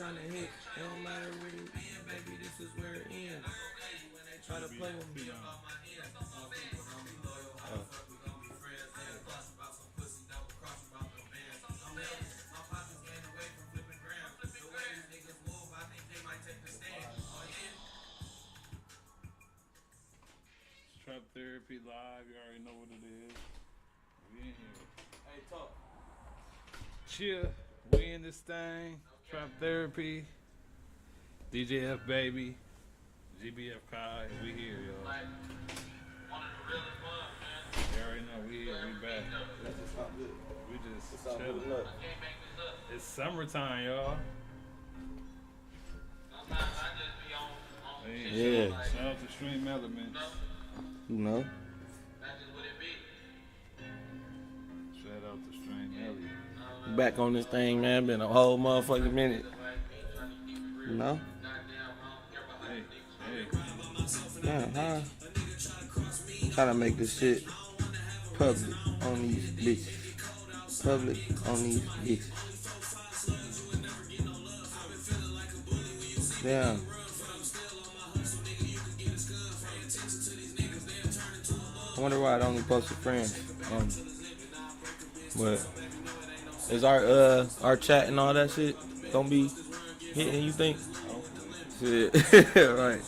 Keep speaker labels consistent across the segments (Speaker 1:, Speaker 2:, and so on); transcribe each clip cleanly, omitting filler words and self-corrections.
Speaker 1: trying to hit. It don't matter where you in, baby, this is where it ends. Try to play with me.
Speaker 2: Trap Therapy Live, you already know what it is. We in here.
Speaker 1: Hey, talk.
Speaker 2: Chill, we in this thing. Trap Therapy, DJ FBABY, GBF Kai, we here, y'all. You already know we here, we back. We just chilling. It's summertime, y'all. Hey,
Speaker 1: Yeah.
Speaker 2: Shout out to Stream Elements.
Speaker 1: You know?
Speaker 2: Shout out to Stream Elements.
Speaker 1: Back on this thing, man. Been a whole motherfucking minute. You know?
Speaker 2: Hey.
Speaker 1: Yeah, trying to make this shit public on these bitches. Public on these bitches. Yeah. I wonder why I only posted friends. But is our chat and all that shit gonna be hitting, you think? Shit. Right.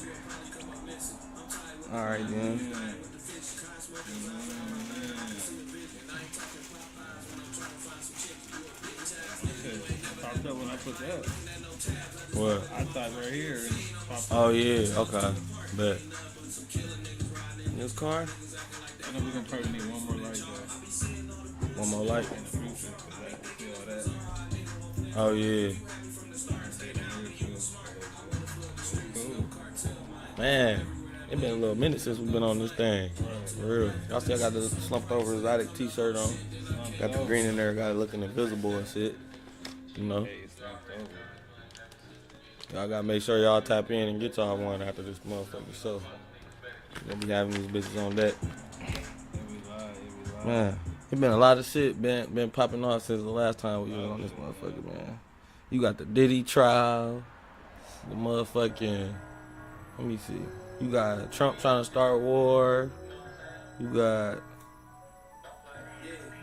Speaker 1: Alright then.
Speaker 2: Popped up when I put that.
Speaker 1: What?
Speaker 2: I thought right here. And popped
Speaker 1: Oh
Speaker 2: up.
Speaker 1: yeah, okay. Bet. This car?
Speaker 2: I know we're gonna probably need one more light though.
Speaker 1: One more light.
Speaker 2: In the future, 'cause I can feel that.
Speaker 1: Oh yeah.
Speaker 2: Cool.
Speaker 1: Man, it been a little minute since we've been on this thing. For real. Y'all still got the slumped over exotic t-shirt on. Got the green in there, got it looking invisible and shit. You know.
Speaker 2: Hey, it's slumped over.
Speaker 1: Y'all gotta make sure y'all tap in and get y'all one after this motherfucking show. We'll be having these bitches on deck. Man, it been a lot of shit been popping off since the last time we was on this motherfucker, man. You got the Diddy trial, the motherfucking, let me see. You got Trump trying to start war. You got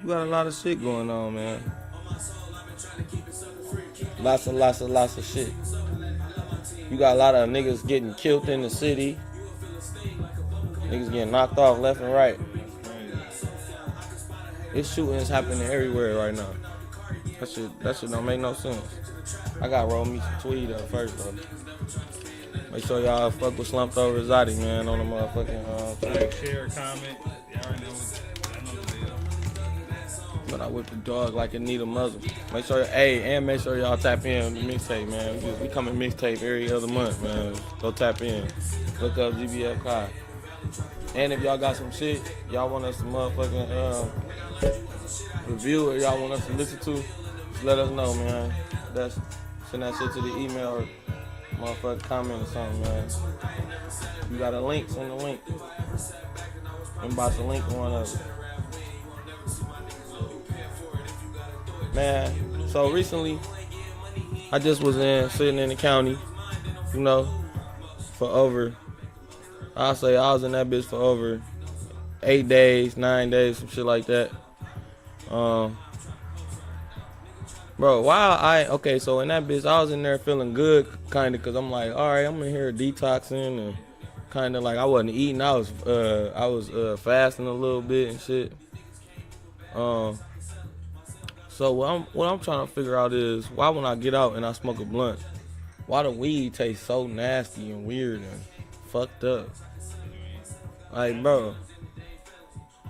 Speaker 1: a lot of shit going on, man. Lots of shit. You got a lot of niggas getting killed in the city. Niggas getting knocked off left and right. It's shootings happening everywhere right now. That shit don't make no sense. I gotta roll me some tweed up first though. Make sure y'all fuck with Slumped Over Exotic, man, on the motherfucking
Speaker 2: Like, share, comment. Y'all already know the deal.
Speaker 1: But I whip the dog like it need a muzzle. Make sure, make sure y'all tap in on the mixtape, man. We coming mixtape every other month, man. Go tap in. Look up GBF Kai. And if y'all got some shit y'all want us to motherfucking review or y'all want us to listen to, just let us know, man. Send that shit to the email or motherfucking comment or something, man. You got a link, send a link. Inbox a link to one of them. Man, so recently, I just was sitting in the county, you know, for over, I'll say I was in that bitch for over 8 days, 9 days, some shit like that. Bro, so in that bitch, I was in there feeling good, kind of, because I'm like, all right, I'm in here detoxing, and kind of like I wasn't eating, I was fasting a little bit and shit. So what I'm trying to figure out is, why when I get out and I smoke a blunt, why the weed tastes so nasty and weird and fucked up? Like, bro,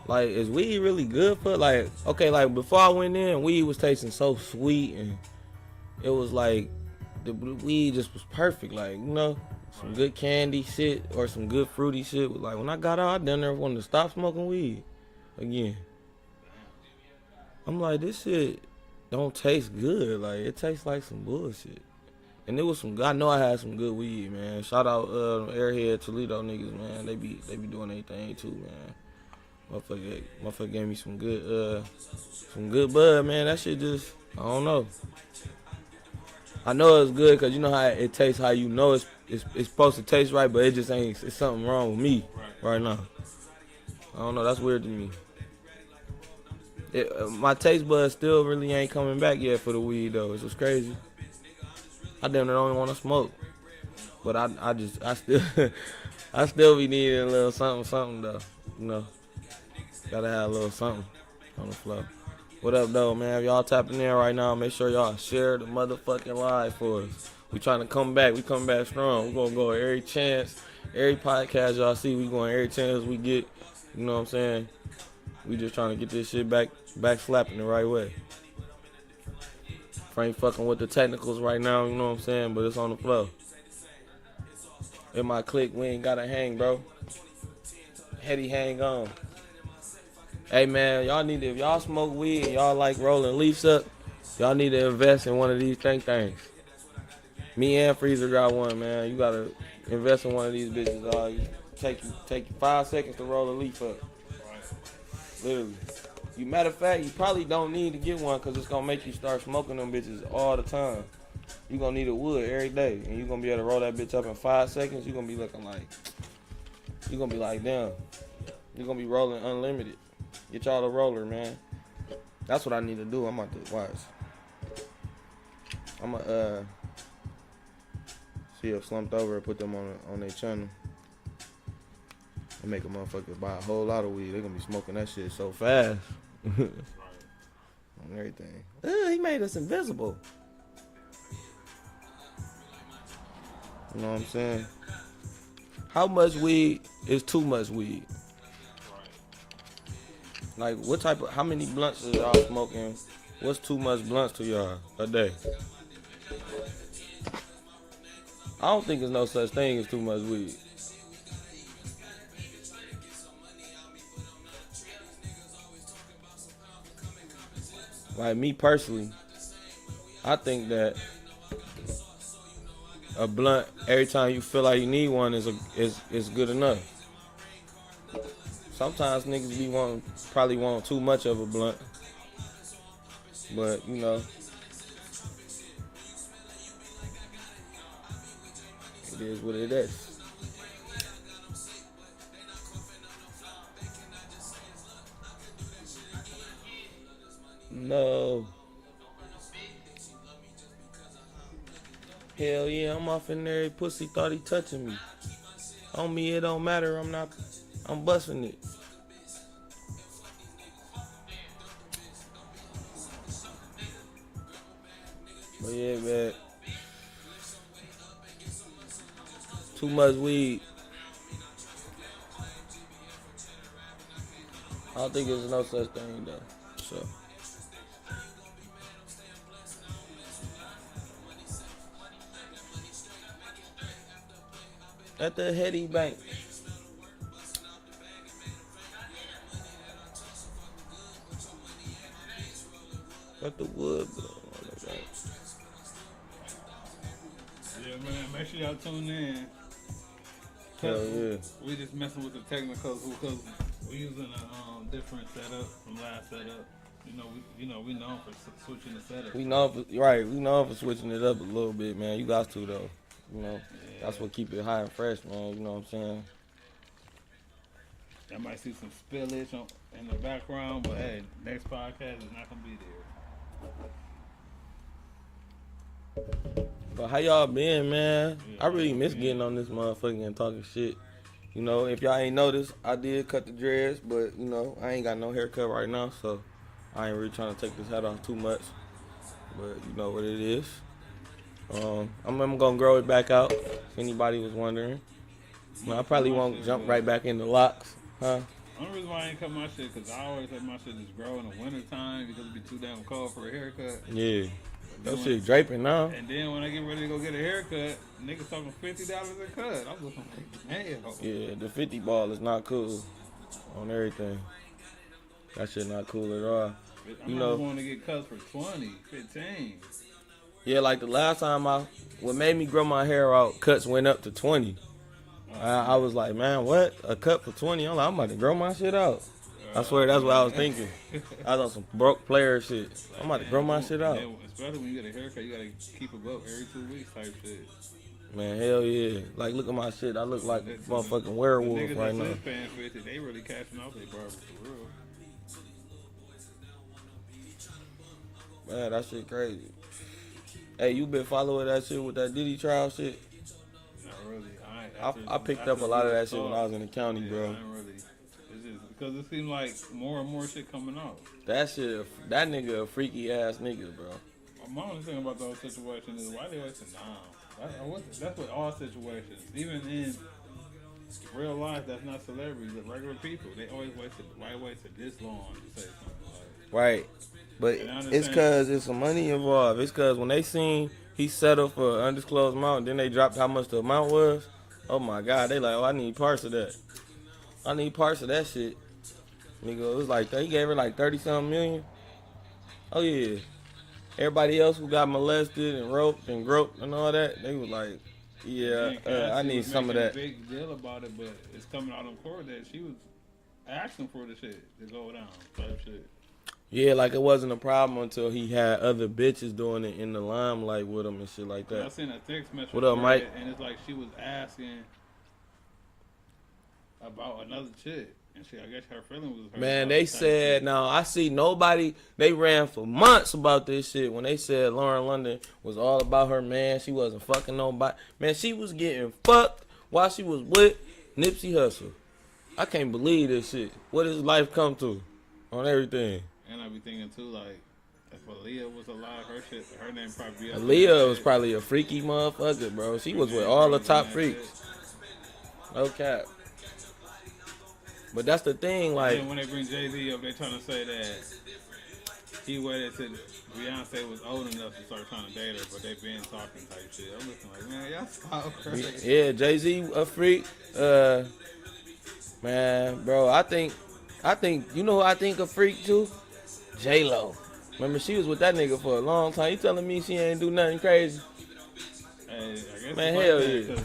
Speaker 1: like, is weed really good for, like, okay, like, before I went in, weed was tasting so sweet, and it was like, the weed just was perfect, like, you know, some good candy shit, or some good fruity shit. Like, when I got out, I done there wanted to stop smoking weed again. I'm like, this shit don't taste good, like, it tastes like some bullshit. And it was I know I had some good weed, man. Shout out Airhead Toledo niggas, man. They be doing their thing too, man. Motherfucker gave me some good bud, man. That shit just, I don't know. I know it's good because you know how it tastes, how you know it's supposed to taste right, but it just ain't. It's something wrong with me right now. I don't know. That's weird to me. My taste buds still really ain't coming back yet for the weed though. It's just crazy. I damn near don't want to smoke, but I still I still be needing a little something though. You know, gotta have a little something on the flow. What up though, man? If y'all tapping in right now, make sure y'all share the motherfucking live for us. We trying to come back. We come back strong. We gonna go every chance, every podcast y'all see. We going every chance we get. You know what I'm saying? We just trying to get this shit back slapping the right way. Frank fucking with the technicals right now, you know what I'm saying? But it's on the flow. In my clique, we ain't gotta hang, bro. Heady hang on. Hey man, y'all need to, if y'all smoke weed and y'all like rolling leaves up, y'all need to invest in one of these things. Me and Freezer got one, man. You gotta invest in one of these bitches. Take you 5 seconds to roll a leaf up. Literally. Matter of fact, you probably don't need to get one because it's going to make you start smoking them bitches all the time. You're going to need a wood every day. And you're going to be able to roll that bitch up in 5 seconds. You're going to be looking like, you're going to be like, damn. You're going to be rolling unlimited. Get y'all a roller, man. That's what I need to do. I'm about to watch. I'm going to see if Slumped Over and put them on their channel. And make a motherfucker buy a whole lot of weed. They're going to be smoking that shit so fast. On everything. He made us invisible. You know what I'm saying? How much weed is too much weed? Like, how many blunts are y'all smoking? What's too much blunts to y'all a day? I don't think there's no such thing as too much weed. Like me personally, I think that a blunt every time you feel like you need one is good enough. Sometimes niggas probably want too much of a blunt, but you know, it is what it is. No. Hell yeah, I'm off in there. Pussy thought he touching me. On me, it don't matter. I'm busting it. But yeah, man. Too much weed. I don't think there's no such thing though. So. At the Heady Bank. At the wood, bro.
Speaker 2: Yeah, man. Make sure y'all tune in.
Speaker 1: Hell yeah.
Speaker 2: We just messing with the technicals because we using a different setup from last setup. We known for switching the setup.
Speaker 1: We know for switching it up a little bit, man. You got to though. You know, that's what keep it high and fresh, man. You know what I'm saying?
Speaker 2: I might see some spillage in the background, but hey, next podcast is not gonna be there.
Speaker 1: But how y'all been, man? I really miss getting on this motherfucker and talking shit. You know, if y'all ain't noticed, I did cut the dreads, but you know, I ain't got no haircut right now, so I ain't really trying to take this hat off too much. But you know what it is. I'm gonna grow it back out. If anybody was wondering, I probably won't jump right back into locks, huh?
Speaker 2: The only reason why I ain't cut my shit because I always let my shit just grow in the winter time because it be too damn cold for a haircut.
Speaker 1: Yeah, that shit draping now.
Speaker 2: And then when I get ready to go get a haircut, niggas talking $50 a cut. I'm looking like, damn.
Speaker 1: Yeah, the 50 ball is not cool on everything. That shit not cool at all.
Speaker 2: I'm not going to get cuts for 20, 15.
Speaker 1: Yeah, like the last time what made me grow my hair out, cuts went up to 20. I was like, man, what? A cut for 20? I'm like, I'm about to grow my shit out. I swear that's what I was thinking. I was on some broke player shit. I'm about to grow my shit out.
Speaker 2: Especially when you get a haircut, you gotta keep it up every 2 weeks type shit.
Speaker 1: Man, hell yeah. Like, look at my shit. I look like a motherfucking werewolf right now.
Speaker 2: Paying 50, they really cashing out their barbers for real.
Speaker 1: Man, that shit crazy. Hey, you been following that shit with that Diddy trial shit?
Speaker 2: Not really.
Speaker 1: I picked up a lot of that shit when I was in the county, bro.
Speaker 2: Not really. It's just because it seems like more and more shit coming out.
Speaker 1: That nigga a freaky ass nigga, bro.
Speaker 2: My only thing about the whole situation is why they always say nah. That's with all situations. Even in real life, that's not celebrities, but regular people. They always wasted this long to say something.
Speaker 1: Right. But it's because it's some money involved. It's because when they seen he settled for an undisclosed amount, then they dropped how much the amount was. Oh my God, they like, oh, I need parts of that. I need parts of that shit. Nigga, it was like, he gave her like 30-something million. Oh yeah. Everybody else who got molested and roped and groped and all that, they was like, yeah, I need some of that.
Speaker 2: A big deal about it, but it's coming out in court that she was asking for the shit to go down, type shit.
Speaker 1: Yeah, like it wasn't a problem until he had other bitches doing it in the limelight with him and shit like that.
Speaker 2: I seen a text message.
Speaker 1: What up, Mike?
Speaker 2: And it's like she was asking about another chick. And I guess her feeling was hurt.
Speaker 1: Man, they said, now I see nobody, they ran for months about this shit when they said Lauren London was all about her man. She wasn't fucking nobody. Man, she was getting fucked while she was with Nipsey Hussle. I can't believe this shit. What does life come to on everything?
Speaker 2: And I be thinking too, like, if Aaliyah was alive, her name probably be up.
Speaker 1: Aaliyah was probably a freaky motherfucker, bro. She was with all the top freaks. No cap. But that's the thing, like.
Speaker 2: And when they bring Jay-Z up, they trying to say that he waited till Beyonce was old enough to start trying to date her, but they been talking type shit. I'm looking like, man, y'all stop crazy.
Speaker 1: Yeah, Jay-Z a freak. Man, bro, I think, you know who I think a freak too? J-Lo. Remember, she was with that nigga for a long time. You telling me she ain't do nothing crazy?
Speaker 2: Hey, I guess
Speaker 1: man, hell yeah.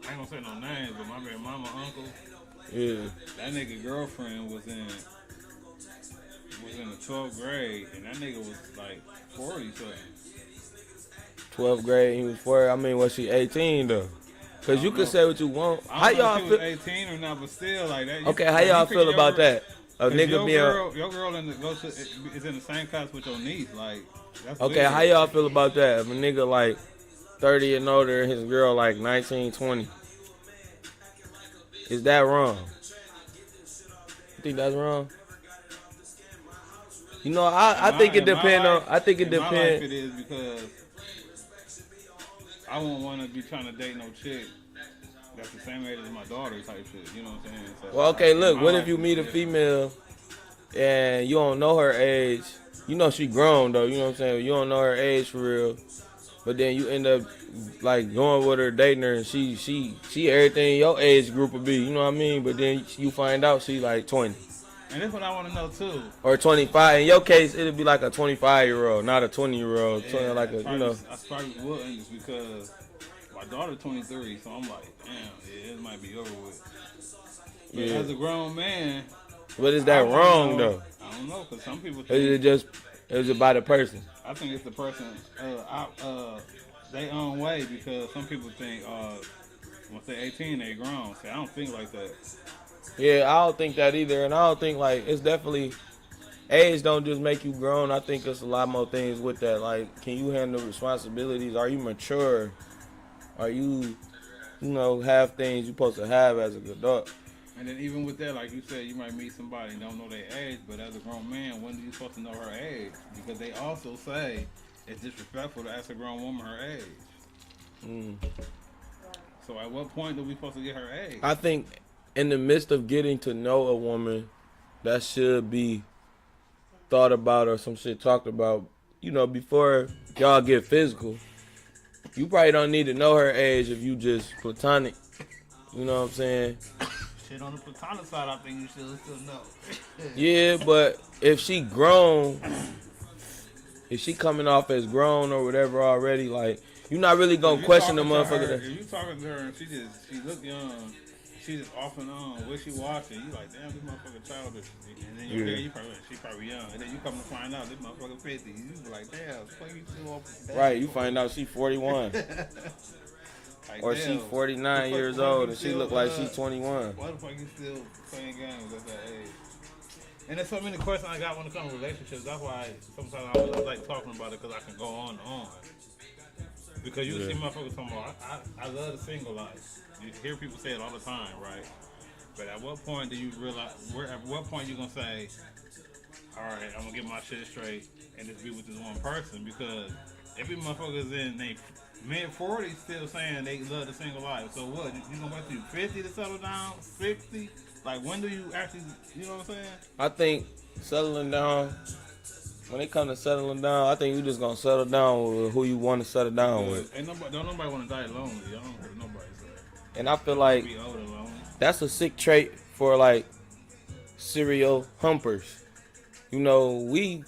Speaker 2: I ain't gonna say no names, but my baby mama, uncle.
Speaker 1: Yeah.
Speaker 2: That nigga girlfriend was in the 12th grade, and that nigga was like 40 something.
Speaker 1: 12th grade, he was 40. I mean, was she 18 though? Cause you can say what you want. How y'all
Speaker 2: feel? 18 or not, but still like that.
Speaker 1: Okay, how y'all feel about that? A nigga being
Speaker 2: your girl is in the same class with your niece, like. That's
Speaker 1: okay, weird. How y'all feel about that? If a nigga like 30 and older and his girl like 19, 20. Is that wrong? You think that's wrong? You know, I think it depends on. I think it depends.
Speaker 2: My life it is because I won't want to be trying to date no chick that's the same age as my daughter type shit. You know what I'm saying? So,
Speaker 1: well, okay, look. What if you meet a female and you don't know her age? You know she grown though. You know what I'm saying? You don't know her age for real. But then you end up like going with her, dating her, and she everything your age group would be. You know what I mean? But then you find out she like 20.
Speaker 2: And that's what I want to know too.
Speaker 1: Or 25. In your case, it'd be like a 25-year-old, not a 20-year-old.
Speaker 2: Yeah,
Speaker 1: like a,
Speaker 2: you
Speaker 1: know.
Speaker 2: I probably wouldn't just because my daughter's 23, so I'm like, damn, yeah, it might be over with. But as a grown man,
Speaker 1: but is that wrong though?
Speaker 2: I don't know, because some people think
Speaker 1: is it about the person?
Speaker 2: I think it's the person they own way, because some people think once they're 18 they grown. See, I don't think like that.
Speaker 1: Yeah, I don't think that either, and I don't think like it's definitely age don't just make you grown. I think there's a lot more things with that. Like, can you handle responsibilities? Are you mature? Are you have things you're supposed to have as an adult?
Speaker 2: And then even with that, like you said, you might meet somebody and don't know their age, but as a grown man, when are you supposed to know her age? Because they also say it's disrespectful to ask a grown woman her age. So at what point are we supposed to get her age?
Speaker 1: I think in the midst of getting to know a woman, that should be thought about or some shit talked about, before y'all get physical. You probably don't need to know her age if you just platonic. You know what I'm saying?
Speaker 2: Shit, on the platonic side, I think you should still know.
Speaker 1: Yeah, but if she grown, if she coming off as grown or whatever already, like, you're not really gonna question the motherfucker.
Speaker 2: If you talking to her and she look young, she just off and on, wishy-washy. You like, damn, this motherfucker childish. And then you hear, she probably young. And then you come to find out this motherfucker 50. You be like, damn, fuck you still off the
Speaker 1: Right, you find out she 41.
Speaker 2: Like,
Speaker 1: or
Speaker 2: damn,
Speaker 1: she 49 years old and she look like she 21.
Speaker 2: Why the fuck you still playing games at that age? And there's so many questions I got when it comes to relationships. That's why sometimes I always like talking about it because I can go on and on. Because you see motherfuckers talking about, I love the single life. You hear people say it all the time, right? But at what point do you realize, at what point you going to say, all right, I'm going to get my shit straight and just be with this one person? Because every motherfucker's in their mid-40s still saying they love the single life. So what, you going to wait till you 50 to settle down? 60? Like, when do you actually, you know what I'm saying?
Speaker 1: I think settling down, when it comes to settling down, I think you just going to settle down with who you want to settle down with.
Speaker 2: Ain't nobody, don't nobody want to die lonely. I don't hear nobody say that.
Speaker 1: And I feel like
Speaker 2: Be old and lonely.
Speaker 1: that's a sick trait for, like, serial humpers. You know, we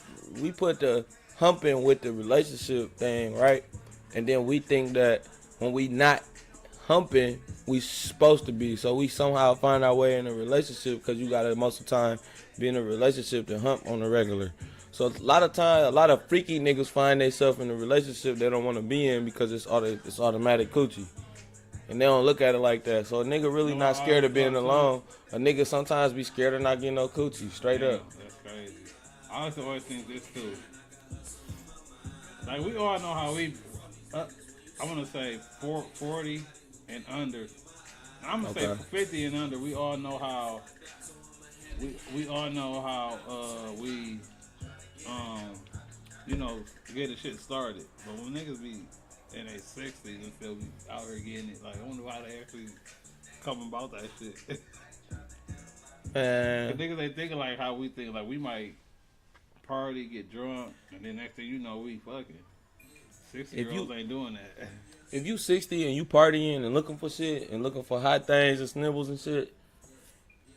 Speaker 1: put the humping with the relationship thing, right? And then we think that when we not humping, we supposed to be. So we somehow find our way in a relationship because you got to, most of the time, be in a relationship to hump on the regular. So a lot of times, a lot of freaky niggas find themselves in a relationship they don't want to be in because it's automatic coochie. And they don't look at it like that. So a nigga really not scared of being alone. A nigga sometimes be scared of not getting no coochie, straight up.
Speaker 2: That's crazy. I also always think this too. Like, we all know how we, I want to say 40 and under. I'm going to say 50 and under. We all know how, we all know how we, you know, get the shit started. But when niggas be in their 60s and still be out here getting it, like, I wonder how they actually come about that shit.
Speaker 1: Man.
Speaker 2: Niggas ain't thinking like how we think. Like, we might party, get drunk, and then next thing you know, we fucking. 60-year-olds ain't doing that.
Speaker 1: If you 60 and you partying and looking for shit and looking for hot things and snibbles and shit,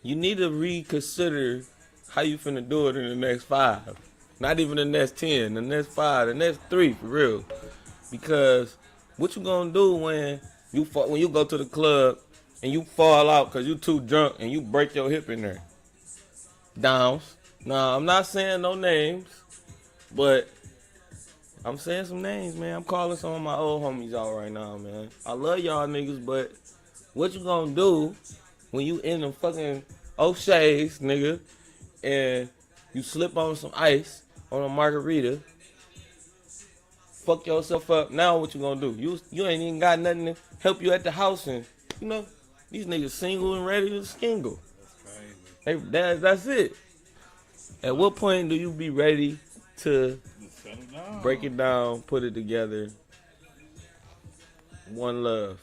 Speaker 1: you need to reconsider how you finna do it in the next 5. Not even the next 10, the next 5, the next 3, for real. Because what you gonna do when you go to the club and you fall out because you too drunk and you break your hip in there? Downs. Nah, I'm not saying no names, but I'm saying some names, man. I'm calling some of my old homies out right now, man. I love y'all niggas, but what you gonna do when you in them fucking O'Shea's, nigga, and you slip on some ice on a margarita, fuck yourself up? Now what you gonna do? You ain't even got nothing to help you at the house, and you know these niggas single and ready to skingle.
Speaker 2: That's crazy.
Speaker 1: That's it. At what point do you be ready to break it down, put it together? One love.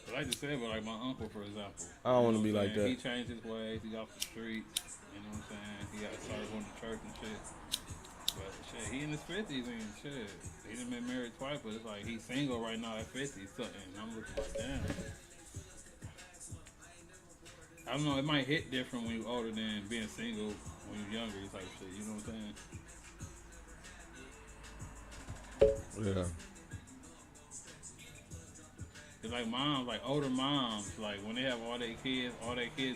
Speaker 2: I like to say, but like my uncle, for example.
Speaker 1: I don't want to be like that.
Speaker 2: He changed his ways. He got off the streets. You know what I'm saying? He got started going to church and shit. But shit, he in his 50s and shit. He done been married twice, but it's like he's single right now at 50. And I'm looking like, damn. I don't know. It might hit different when you're older than being single when you're younger, type shit. You know what I'm saying?
Speaker 1: Yeah.
Speaker 2: It's like moms, like older moms, like when they have all their kids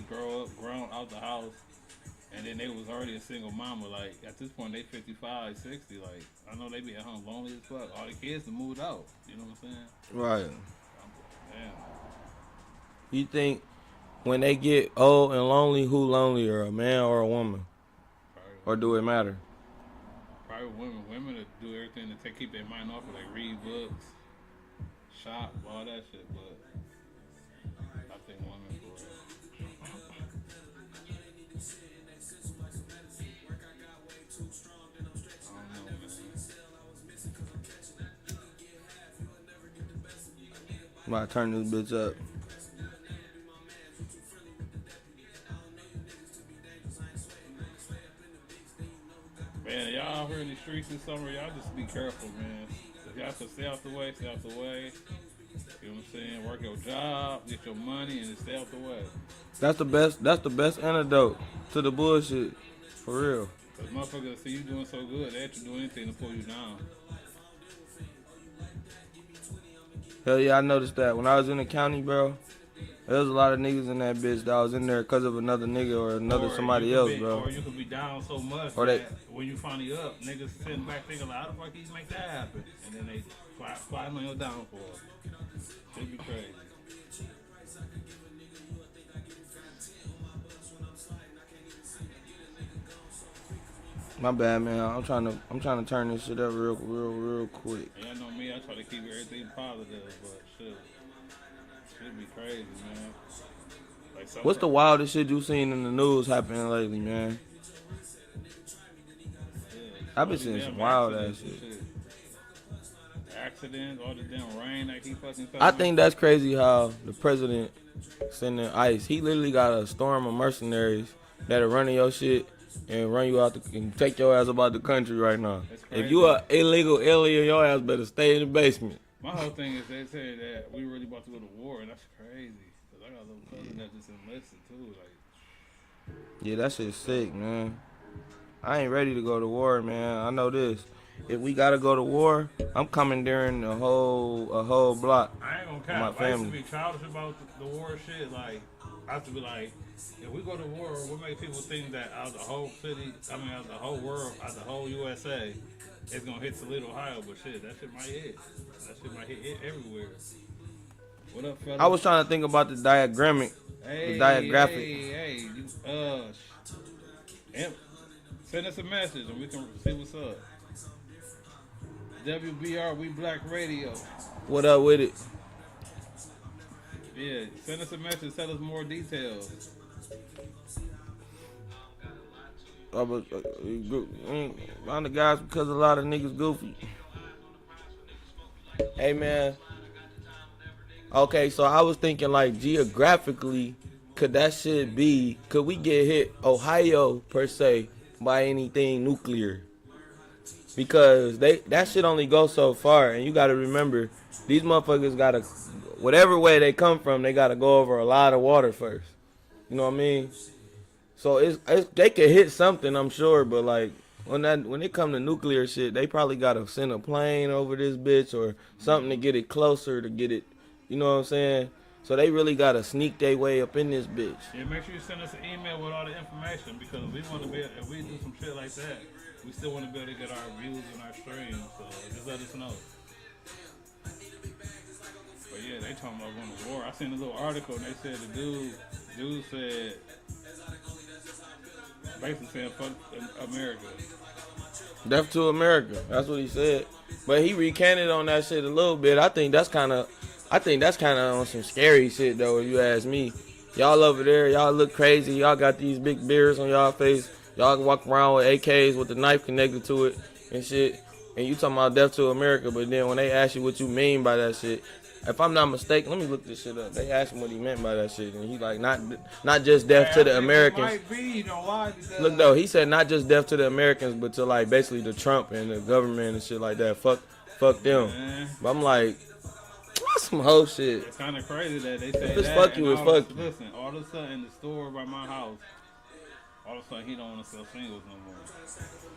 Speaker 2: grown out the house, and then they was already a single mama. Like at this point, they 55, 60. Like I know they be at home lonely as fuck. All the kids have moved out. You know what I'm saying?
Speaker 1: Right.
Speaker 2: Damn.
Speaker 1: You think when they get old and lonely, who lonelier, a man or a woman? Or do it matter?
Speaker 2: Probably women. Women that do everything to keep their mind off of, like read books, shop, all that shit. But I think women for real. I don't know, man.
Speaker 1: I'm about to turn this bitch up.
Speaker 2: Man, y'all out here in the streets this summer, y'all just be careful, man. If y'all can stay out the way, stay out the way. You know what I'm saying? Work your job, get your money, and just stay out the way.
Speaker 1: That's the best antidote to the bullshit. For real.
Speaker 2: Cause motherfuckers see you doing so good, they actually do anything to pull you down.
Speaker 1: Hell yeah, I noticed that when I was in the county, bro. There was a lot of niggas in that bitch that was in there because of another nigga or somebody else, bro.
Speaker 2: Or you could be down so much
Speaker 1: or
Speaker 2: that when you finally up, niggas sitting back thinking like, how the fuck you make that happen? And then they fly on your downfall. Should be crazy.
Speaker 1: My bad, man. I'm trying to turn this shit up real quick.
Speaker 2: Yeah, I know me. I try to keep everything positive, but shit be crazy, man. Like
Speaker 1: what's the wildest shit you seen in the news happening lately, man?
Speaker 2: Yeah,
Speaker 1: I've been seeing some wild ass shit.
Speaker 2: Accidents, all the damn rain that keep fucking coming.
Speaker 1: I think that's crazy how the president sending ICE. He literally got a storm of mercenaries that'll run in your shit and run you out and take your ass about the country right now. If you are illegal alien, your ass better stay in the basement.
Speaker 2: My whole thing is they say that we really about to go to war, and that's crazy. Cause I got a little cousin that just enlisted too. Like,
Speaker 1: yeah, that shit's sick, man. I ain't ready to go to war, man. I know this. If we gotta go to war, I'm coming during a whole block.
Speaker 2: I ain't gonna cap.
Speaker 1: My family.
Speaker 2: I used to be childish about the war shit. Like, I have to be like, if we go to war, what makes people think that out of the whole city, out of the whole world, out of the whole USA, it's gonna hit Toledo, Ohio? But shit, that shit might hit. That shit might hit everywhere. What up, fella?
Speaker 1: I was trying to think about the diagrammic.
Speaker 2: Hey,
Speaker 1: the diagraphic.
Speaker 2: Hey, send us a message and we can see what's up. WBR, We Black Radio.
Speaker 1: What up with it?
Speaker 2: Yeah, send us a message. Tell us more details.
Speaker 1: I'm the guys because a lot of niggas goofy. Hey, man. Okay, so I was thinking like geographically, could we get hit Ohio per se by anything nuclear? Because that shit only goes so far, and you gotta remember, these motherfuckers gotta, whatever way they come from, they gotta go over a lot of water first. You know what I mean? So they could hit something, I'm sure, but like when it come to nuclear shit, they probably gotta send a plane over this bitch or something to get it closer to get it. You know what I'm saying? So they really gotta sneak their way up in this bitch.
Speaker 2: Yeah, make sure you send us an email with all the information because we want to be. If we do some shit like that, we still want to be able to get our views and our streams. So just let us know. But yeah, they talking about going to war. I seen a little article and they said the dude said basically saying fuck America.
Speaker 1: Death to America. That's what he said. But he recanted on that shit a little bit. I think that's kind of on some scary shit though. If you ask me, y'all over there, y'all look crazy. Y'all got these big beards on y'all face. Y'all can walk around with AKs with the knife connected to it and shit. And you talking about death to America, but then when they ask you what you mean by that shit, if I'm not mistaken, let me look this shit up. They asked him what he meant by that shit, and he like not just death to the Americans.
Speaker 2: Might be, you know why?
Speaker 1: Look though, he said not just death to the Americans, but to like basically the Trump and the government and shit like that. Fuck them.
Speaker 2: Man.
Speaker 1: But I'm like, that's some whole shit.
Speaker 2: It's kind of crazy that they say
Speaker 1: if it's
Speaker 2: that.
Speaker 1: Fuck you, it's fuck you.
Speaker 2: Listen, all of a sudden the store by my house, all of a sudden he don't want to sell singles no more.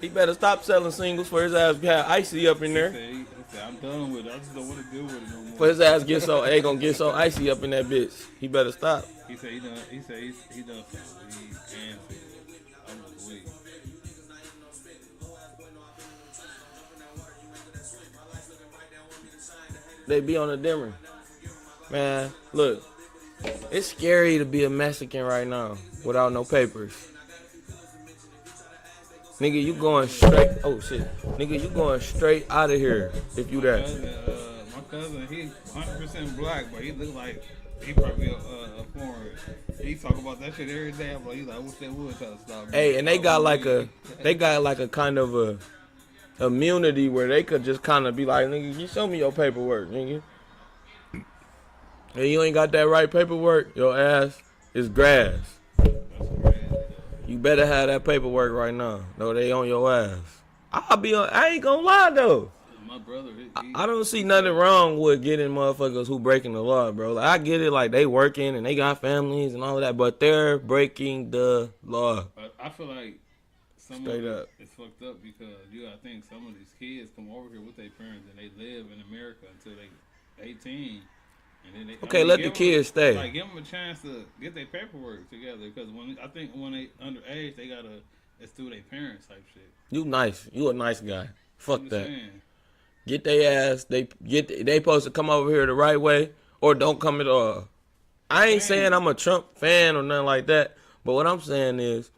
Speaker 1: He better stop selling singles for his ass got icy up in there.
Speaker 2: He said, I'm done with it. I just don't want to deal with it no more.
Speaker 1: For his ass gonna get so icy up in that bitch. He better stop.
Speaker 2: He said he done selling weed and cigarettes. I'm with weed.
Speaker 1: They be on the dimmer. Man, look. It's scary to be a Mexican right now without no papers. Nigga, you going straight. Oh shit. Nigga, you going straight out of here if you that.
Speaker 2: My cousin, he's 100% black, but he look like he probably a foreign. He talk about that shit every day. I'm like, he's like, what's that wood trying to stop?
Speaker 1: Hey, and they got like a kind of a immunity where they could just kind of be like, nigga, you show me your paperwork, nigga. And you ain't got that right paperwork, your ass is grass. You better have that paperwork right now. No, they on your ass. I ain't gonna lie though.
Speaker 2: My brother,
Speaker 1: I don't see nothing wrong with getting motherfuckers who breaking the law, bro. Like, I get it, like they working and they got families and all of that, but they're breaking the law.
Speaker 2: I feel like some
Speaker 1: Straight
Speaker 2: of
Speaker 1: up.
Speaker 2: it's fucked up because you gotta think some of these kids come over here with their parents and they live in America until they 18. And then
Speaker 1: Okay, let the kids stay.
Speaker 2: Like, give them a chance to get their paperwork together. Because when they underage, they gotta. It's through their parents type shit.
Speaker 1: You nice. You a nice guy. Fuck that.
Speaker 2: Saying.
Speaker 1: Get their ass. They supposed to come over here the right way or don't come at all. I ain't saying I'm a Trump fan or nothing like that. But what I'm saying is,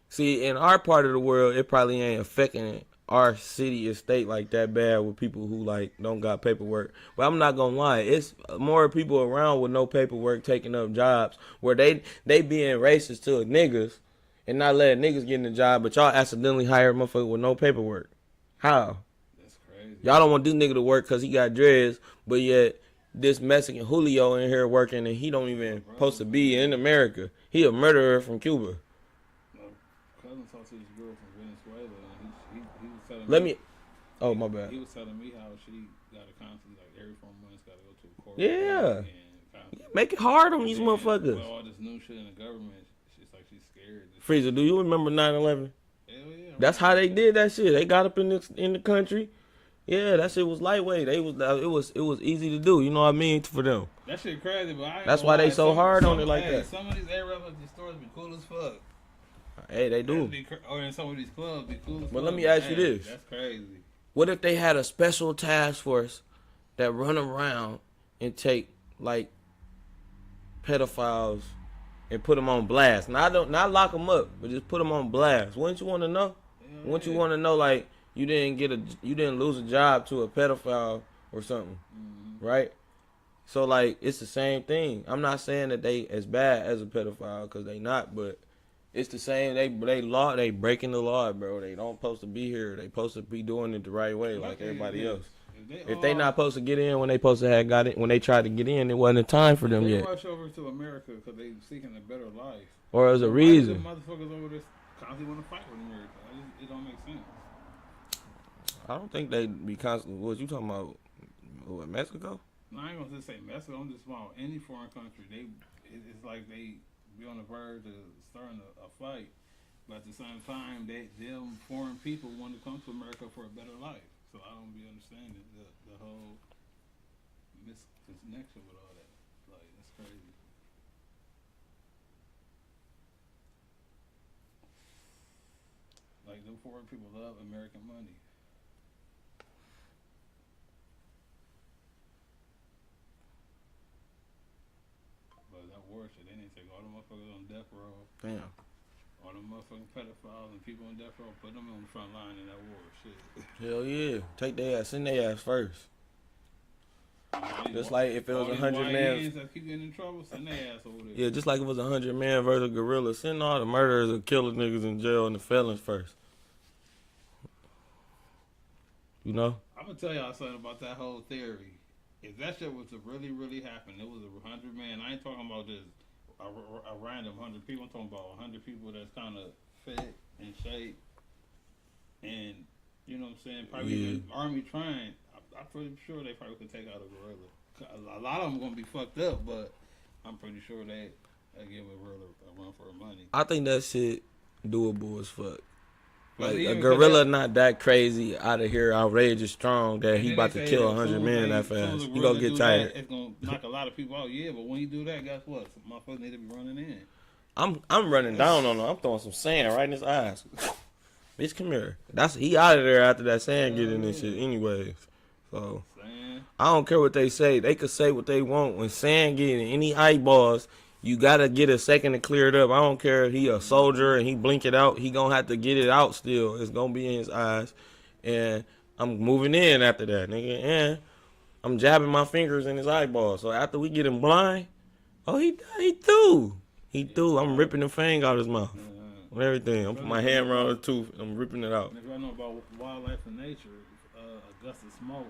Speaker 1: see, in our part of the world, it probably ain't affecting our city or state like that bad with people who like don't got paperwork. But I'm not gonna lie, it's more people around with no paperwork taking up jobs where they being racist to niggas and not letting niggas get in the job, but y'all accidentally hire a motherfucker with no paperwork. How?
Speaker 2: That's crazy.
Speaker 1: Y'all don't want this nigga to work because he got dreads, but yet this Mexican Julio in here working and he don't even supposed to be in America. He a murderer from Cuba.
Speaker 2: My cousin talked to this girl from Venezuela and he was telling
Speaker 1: me. Oh, my bad.
Speaker 2: He was telling me how she got to constantly, like, every 4 months got to go to a court.
Speaker 1: Yeah. Make it hard on these motherfuckers.
Speaker 2: With all this new shit in the government, it's like she's scared.
Speaker 1: Freezer, do you remember 9/11?
Speaker 2: Hell yeah.
Speaker 1: That's how they did that shit. They got up in the country. Yeah, that shit was lightweight. It was easy to do. You know what I mean, for them.
Speaker 2: That shit crazy, but
Speaker 1: that's why they so hard on it like that.
Speaker 2: Some of these area stores be cool as fuck.
Speaker 1: Hey, they do.
Speaker 2: Or in some of these clubs be cool as fuck.
Speaker 1: But let me ask you this.
Speaker 2: That's crazy.
Speaker 1: What if they had a special task force that run around and take like pedophiles and put them on blast? Not lock them up, but just put them on blast. Wouldn't you want to know? Wouldn't you want to know like you didn't lose a job to a pedophile or something, right? So like it's the same thing. I'm not saying that they as bad as a pedophile because they not, but it's the same. They breaking the law, bro. They don't supposed to be here. They supposed to be doing it the right way like everybody else. If they not supposed to get in when they supposed to have got it, when they tried to get in, it wasn't a time for them yet.
Speaker 2: They rush over to America because they seeking a better life.
Speaker 1: Or as a reason.
Speaker 2: Motherfuckers over there constantly want to fight with America. It don't make sense.
Speaker 1: I don't think they be constantly. What you talking about? What, Mexico?
Speaker 2: No, I ain't gonna just say Mexico. I'm just about any foreign country. It's like they be on the verge of starting a fight, but at the same time, them foreign people want to come to America for a better life. So I don't be understanding the whole misconnection with all that. Like, that's crazy. Like, them foreign people love American money. But that war shit, they need to take all the motherfuckers on death row.
Speaker 1: Damn.
Speaker 2: All the motherfucking pedophiles and people on death row, put them on the front line in that war. Shit.
Speaker 1: Hell yeah. Take their ass, send their ass first. Just like if it was 100 men.
Speaker 2: That keep getting in trouble, send their ass over there.
Speaker 1: Yeah, just like if it was 100 men versus gorilla, send all the murderers or killer niggas in jail and the felons first. You know?
Speaker 2: I'm gonna tell y'all something about that whole theory. If that shit was to really, really happen, it was 100 men. I ain't talking about just a random 100 people. I'm talking about 100 people that's kind of fit and shape, and you know what I'm saying. Probably the army trained. I'm pretty sure they probably could take out a gorilla. A lot of them gonna be fucked up, but I'm pretty sure they give a gorilla a run for their money.
Speaker 1: I think that shit doable as fuck. Like a gorilla not that crazy, out of here, outrageous, strong that he about to kill 100 men that fast. You gonna get tired.
Speaker 2: It's gonna knock a lot of people out, yeah. But when you do that, guess what? Motherfuckers need to be running in.
Speaker 1: I'm running down on him. I'm throwing some sand right in his eyes. Bitch, come here. He out of there after that sand get in this shit, anyways. So I don't care what they say. They could say what they want. When sand get in any eyeballs, you gotta get a second to clear it up. I don't care if he a soldier and he blink it out. He gonna have to get it out still. It's gonna be in his eyes. And I'm moving in after that, nigga. And I'm jabbing my fingers in his eyeballs. So after we get him blind, oh, he through. He through. I'm ripping the fang out of his mouth. And everything. I'm putting my hand around the tooth. I'm ripping it out.
Speaker 2: If y'all know about wildlife and nature, a gust of smoke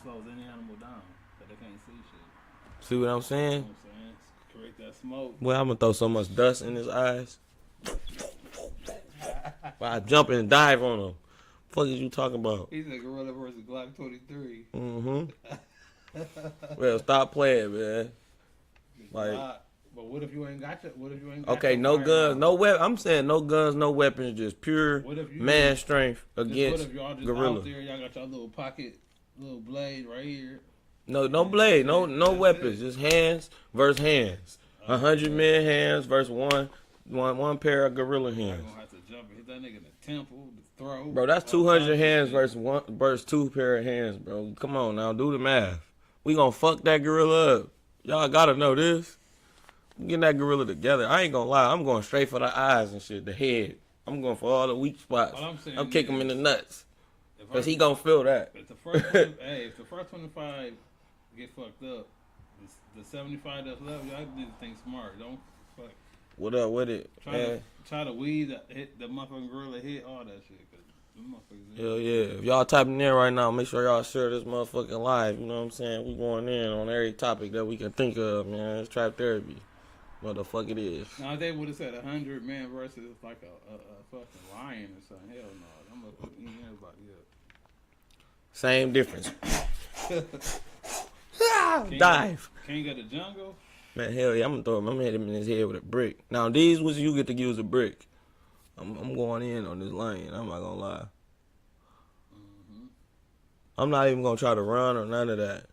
Speaker 2: slows any animal down. So they can't see shit.
Speaker 1: See what I'm saying?
Speaker 2: You know what I'm saying? Create that smoke.
Speaker 1: Well, I'm gonna throw so much dust in his eyes. I jump and dive on him. Fuck is you talking about?
Speaker 2: He's a gorilla versus Glock 23.
Speaker 1: Well, stop playing, man.
Speaker 2: Like, but what if you ain't got your? What if you ain't?
Speaker 1: Okay, no guns, no weapons. I'm saying no guns, no weapons, just pure man strength against
Speaker 2: what if y'all just
Speaker 1: gorilla.
Speaker 2: Out there, y'all got your little pocket, little blade right here.
Speaker 1: No blade, no weapons, just hands versus hands. 100 men hands versus one pair of gorilla hands.
Speaker 2: I'm gonna have to jump and hit that nigga in the temple, the throat.
Speaker 1: Bro, that's 200 hands versus two pair of hands, bro. Come on now, do the math. We gonna fuck that gorilla up. Y'all gotta know this. We getting that gorilla together. I ain't gonna lie, I'm going straight for the eyes and shit, the head. I'm going for all the weak spots. I'm kicking him in the nuts. Cause he gonna feel that.
Speaker 2: If the first 25 get fucked up, the 75 that's left, y'all need to think smart. Don't fuck.
Speaker 1: What up with it?
Speaker 2: Try to weed, hit the motherfucking gorilla, hit all that shit. Cause them motherfuckers.
Speaker 1: Hell yeah! If y'all typing in right now, make sure y'all share this motherfucking live. You know what I'm saying? We going in on every topic that we can think of, man. It's trap therapy. What the fuck it is?
Speaker 2: Now they would have said 100 men versus like a fucking lion or something. Hell no, I'm gonna eat everybody up.
Speaker 1: Same difference. Dive.
Speaker 2: Can't get the jungle.
Speaker 1: Man, hell yeah! I'm gonna hit him in his head with a brick. Now these was you get to use a brick. I'm going in on this lane. I'm not gonna lie.
Speaker 2: Mm-hmm.
Speaker 1: I'm not even gonna try to run or none of that.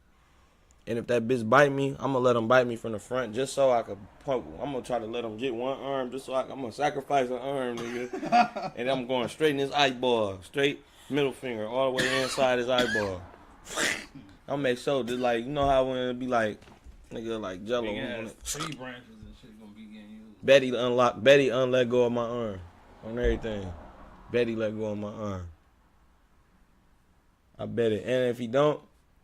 Speaker 1: And if that bitch bite me, I'm gonna let him bite me from the front just so I could poke him. I'm gonna try to let him get one arm just so I'm gonna sacrifice an arm, nigga. And I'm going straight in his eyeball, straight middle finger, all the way inside his eyeball. I'll make sure that, like, you know how when it be like, nigga, like Jello.
Speaker 2: Tree branches and shit gonna be getting used.
Speaker 1: Betty let go of my arm on everything. Betty let go of my arm. I bet it. And if he don't,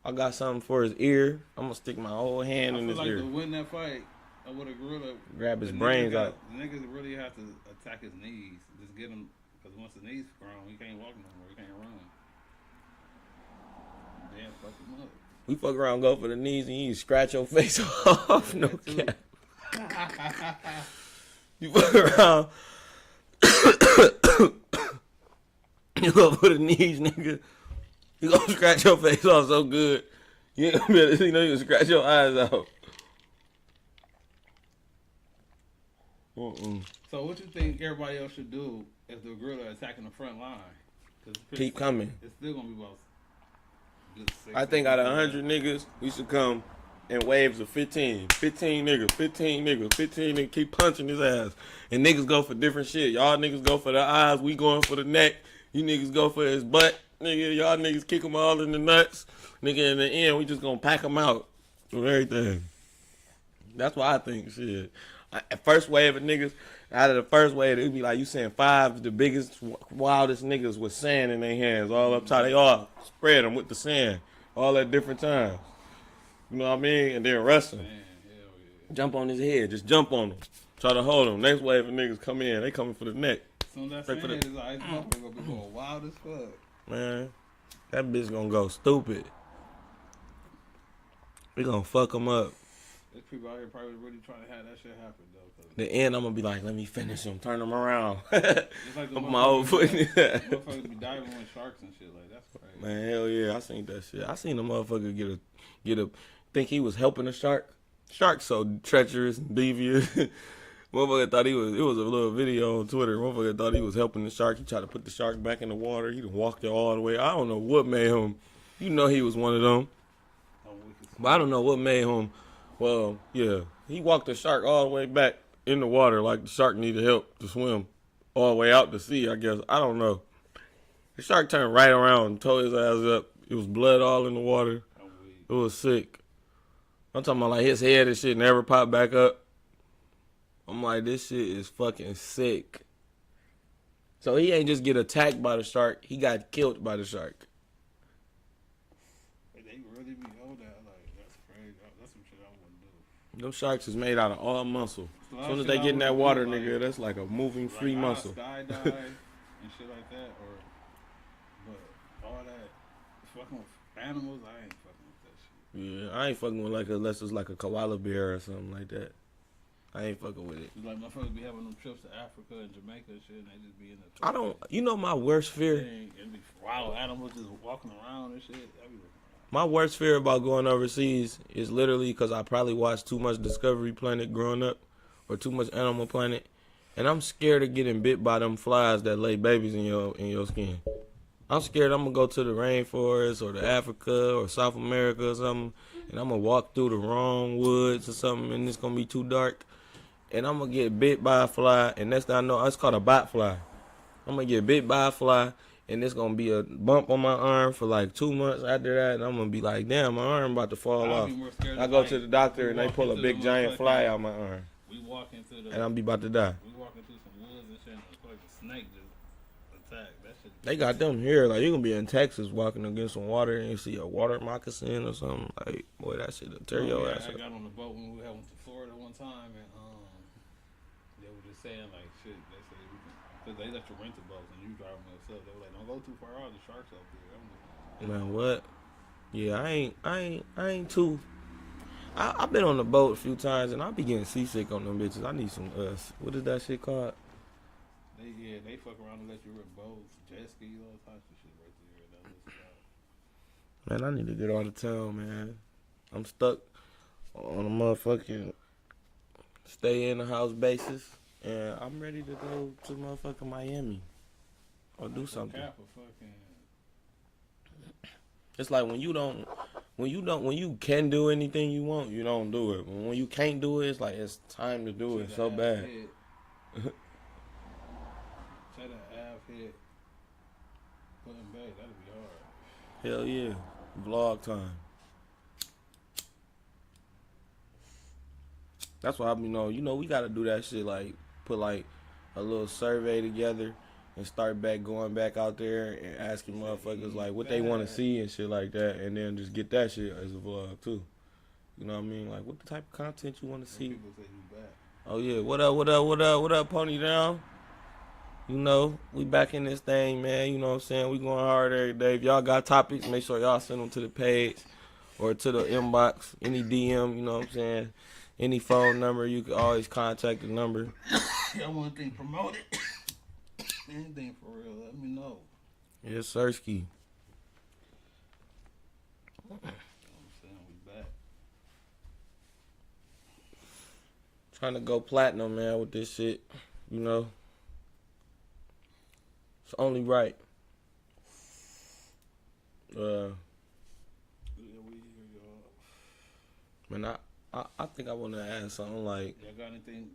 Speaker 1: I got something for his ear. I'm gonna stick my whole hand in his ear.
Speaker 2: To win that fight, I would have gorilla.
Speaker 1: Grab his brains out.
Speaker 2: Niggas really have to attack his knees. Just get him, because once the knees grown, he can't walk no more. He can't run. Damn, fuck him up.
Speaker 1: We fuck around, go for the knees, and you scratch your face off. No cap. You fuck around. You go for the knees, nigga. You gonna scratch your face off so good. You ain't gonna be able to see, you scratch your eyes out.
Speaker 2: So what you think everybody else should do if the gorilla attacking the front line?
Speaker 1: Keep coming.
Speaker 2: It's still gonna be about good 6.
Speaker 1: I think out of 100 niggas, we should come in waves of 15. 15 niggas, 15 niggas, 15 niggas. Keep punching his ass. And niggas go for different shit. Y'all niggas go for the eyes. We going for the neck. You niggas go for his butt. Nigga, y'all niggas kick him all in the nuts. Nigga, in the end, we just gonna pack him out with everything. That's what I think, shit. First wave of niggas, out of the first wave, it'd be like you saying 5 the biggest, wildest niggas with sand in their hands, all up top. They all spread them with the sand, all at different times. You know what I mean? And then wrestle.
Speaker 2: Man, hell yeah.
Speaker 1: Jump on his head, just jump on him. Try to hold him. Next wave of niggas come in, they coming for the neck.
Speaker 2: Soon as that sand is like, this motherfucker gonna be going wild as fuck.
Speaker 1: Man, that bitch gonna go stupid. We gonna fuck him up.
Speaker 2: There's people out here probably really trying to have that shit happen, though.
Speaker 1: The end, I'm gonna be like, let me finish him, turn him around.
Speaker 2: It's like
Speaker 1: Put my old foot in that.
Speaker 2: Motherfuckers be diving with sharks and shit, like, that's crazy.
Speaker 1: Man, hell yeah, I seen that shit. I seen a motherfucker get a, think he was helping a shark. Shark's so treacherous and devious. Motherfucker thought it was a little video on Twitter. Motherfucker thought he was helping the shark. He tried to put the shark back in the water. He done walked it all the way. I don't know what made him. You know he was one of them. But I don't know what made him. Well, yeah. He walked the shark all the way back in the water like the shark needed help to swim all the way out to sea, I guess. I don't know. The shark turned right around and tore his ass up. It was blood all in the water. It was sick. I'm talking about like his head and shit never popped back up. I'm like, this shit is fucking sick. So he ain't just get attacked by the shark. He got killed by the shark.
Speaker 2: They really be on that. Like, that's crazy. That's some shit I wouldn't do.
Speaker 1: Those sharks is made out of all muscle. As soon as they get in that water, nigga, that's like a moving free muscle.
Speaker 2: Skydive and shit like that. But all that fucking with animals, I ain't fucking with that shit.
Speaker 1: Yeah, I ain't fucking with unless it's like a koala bear or something like that. I ain't fucking with it.
Speaker 2: It's like motherfuckers be having them trips to Africa and Jamaica and shit, and they just be in the.
Speaker 1: I don't. You know my worst fear.
Speaker 2: And be wild animals just walking around and shit.
Speaker 1: My worst fear about going overseas is literally because I probably watched too much Discovery Planet growing up, or too much Animal Planet, and I'm scared of getting bit by them flies that lay babies in your skin. I'm scared I'm gonna go to the rainforest or the Africa or South America or something, and I'm gonna walk through the wrong woods or something, and it's gonna be too dark, and I'm gonna get bit by a fly, and next thing I know, it's called a bot fly. I'm gonna get bit by a fly, and it's gonna be a bump on my arm for like 2 months after that, and I'm gonna be like, damn, my arm about to fall
Speaker 2: I'll
Speaker 1: off.
Speaker 2: be more scared
Speaker 1: I
Speaker 2: of,
Speaker 1: go
Speaker 2: like,
Speaker 1: to the doctor,
Speaker 2: we
Speaker 1: and they
Speaker 2: walk
Speaker 1: pull a
Speaker 2: into
Speaker 1: big
Speaker 2: the
Speaker 1: giant fly
Speaker 2: motherfucking-
Speaker 1: out my arm,
Speaker 2: We walk into the.
Speaker 1: and I'm be about to die.
Speaker 2: We walking through some woods and shit, and it's like a snake just attacked. That shit.
Speaker 1: They got them here. Like, you can be in Texas walking against some water and you see a water moccasin or something. Like, boy, that shit will tear your ass
Speaker 2: I
Speaker 1: up.
Speaker 2: got on the boat when we went to Florida one time, and they were just saying like shit. They say we can, cause they let you rent the boats and you drive them yourself. They were like, don't go too far out. The sharks up there. I'm like,
Speaker 1: Man, what? Yeah, I ain't too. I've been on the boat a few times and I be getting seasick on them bitches. I need some, what is that shit called?
Speaker 2: they fuck around and let you rent boats, jet skis, all types of shit right there. That was
Speaker 1: Man, I need to get out of town, man. I'm stuck on a motherfucking stay in the house basis, and I'm ready to go to motherfucking Miami or do something. It's like when you can do anything you want, you don't do it. When you can't do it, it's like it's time to do it so bad.
Speaker 2: Try to have hit, putting back, that'd be hard.
Speaker 1: Hell yeah, vlog time. That's why I be know, we gotta do that shit, like put like a little survey together and start going back out there and asking motherfuckers like what they want to see and shit like that, and then just get that shit as a vlog too. You know what I mean? Like what the type of content you want to see?
Speaker 2: People say you back.
Speaker 1: Oh yeah, what up, Pony Down? You know, we back in this thing, man. You know what I'm saying? We going hard every day. If y'all got topics, make sure y'all send them to the page or to the inbox, any DM, you know what I'm saying? Any phone number, you can always contact the number.
Speaker 2: Y'all want anything promoted? Anything for real, let me know.
Speaker 1: Yes, Sirski.
Speaker 2: I'm saying we back.
Speaker 1: Trying to go platinum, man, with this shit. You know? It's only right.
Speaker 2: Yeah, we here, y'all.
Speaker 1: Man, I think I want to ask something like...
Speaker 2: Y'all got anything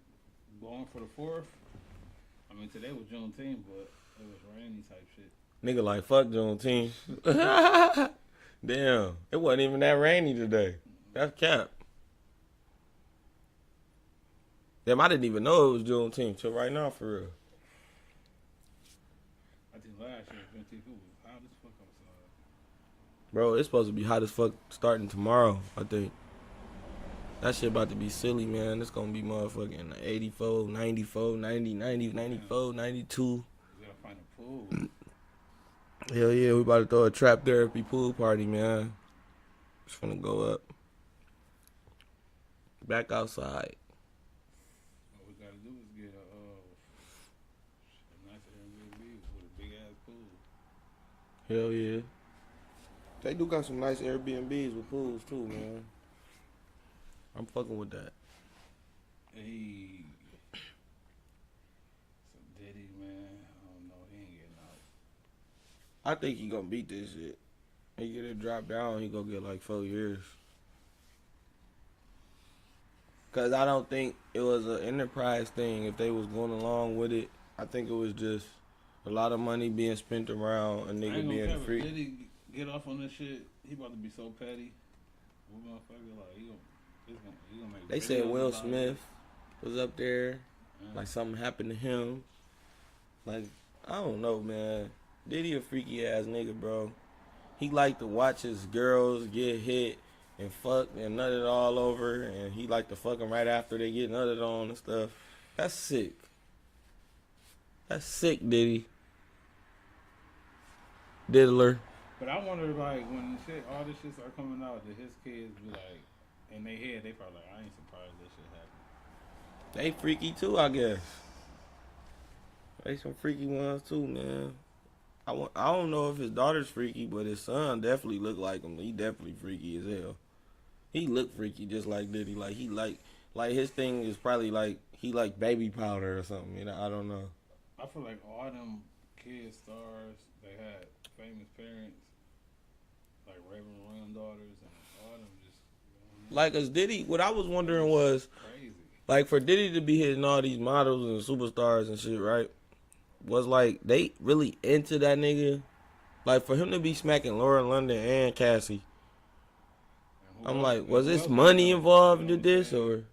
Speaker 2: going for the 4th? I mean, today was Juneteenth, but it was rainy type shit.
Speaker 1: Nigga like, fuck Juneteenth. Damn. It wasn't even that rainy today. That's cap. Damn, I didn't even know it was Juneteenth till right now, for real.
Speaker 2: I think last year Juneteenth was hot as fuck outside.
Speaker 1: Bro, it's supposed to be hot as fuck starting tomorrow, I think. That shit about to be silly, man. It's gonna be motherfucking 84, 94, 90, 90, 94, 92.
Speaker 2: We gotta find a pool.
Speaker 1: Hell yeah, we about to throw a trap therapy pool party, man. It's gonna go up. Back outside.
Speaker 2: All we gotta do is get a nice Airbnb with a big ass pool.
Speaker 1: Hell yeah. They do got some nice Airbnbs with pools too, man. I'm fucking with that.
Speaker 2: Hey. So Diddy, man, I don't know, he ain't getting out.
Speaker 1: I think he gonna beat this shit. He get it dropped down, he gonna get like 4 years. Cause I don't think it was an enterprise thing. If they was going along with it, I think it was just a lot of money being spent around a nigga being free.
Speaker 2: Diddy get off on this shit, he about to be so petty. What motherfucker, like, he gonna make
Speaker 1: They said Will Smith was up there, like something happened to him. Like, I don't know, man. Diddy a freaky ass nigga, bro. He like to watch his girls get hit and fucked and nutted all over, and he like to fuck them right after they get nutted on and stuff. That's sick. That's sick, Diddy. Diddler.
Speaker 2: But I wonder, like, when all this shit start coming out, that his kids be like, in their head, they probably like, I ain't surprised this shit happened.
Speaker 1: They freaky too, I guess. They some freaky ones too, man. I don't know if his daughter's freaky, but his son definitely look like him. He definitely freaky as hell. He look freaky just like Diddy. Like he like his thing is probably like he like baby powder or something. You know, I don't know.
Speaker 2: I feel like all them kid stars they had famous parents, like Reverend Williams daughters, and all them just.
Speaker 1: Like, as Diddy, what I was wondering was,
Speaker 2: Crazy.
Speaker 1: like, for Diddy to be hitting all these models and superstars and shit, right? Was like they really into that nigga. Like, for him to be smacking Lauren London and Cassie, I'm like, was this money involved in this or?
Speaker 2: And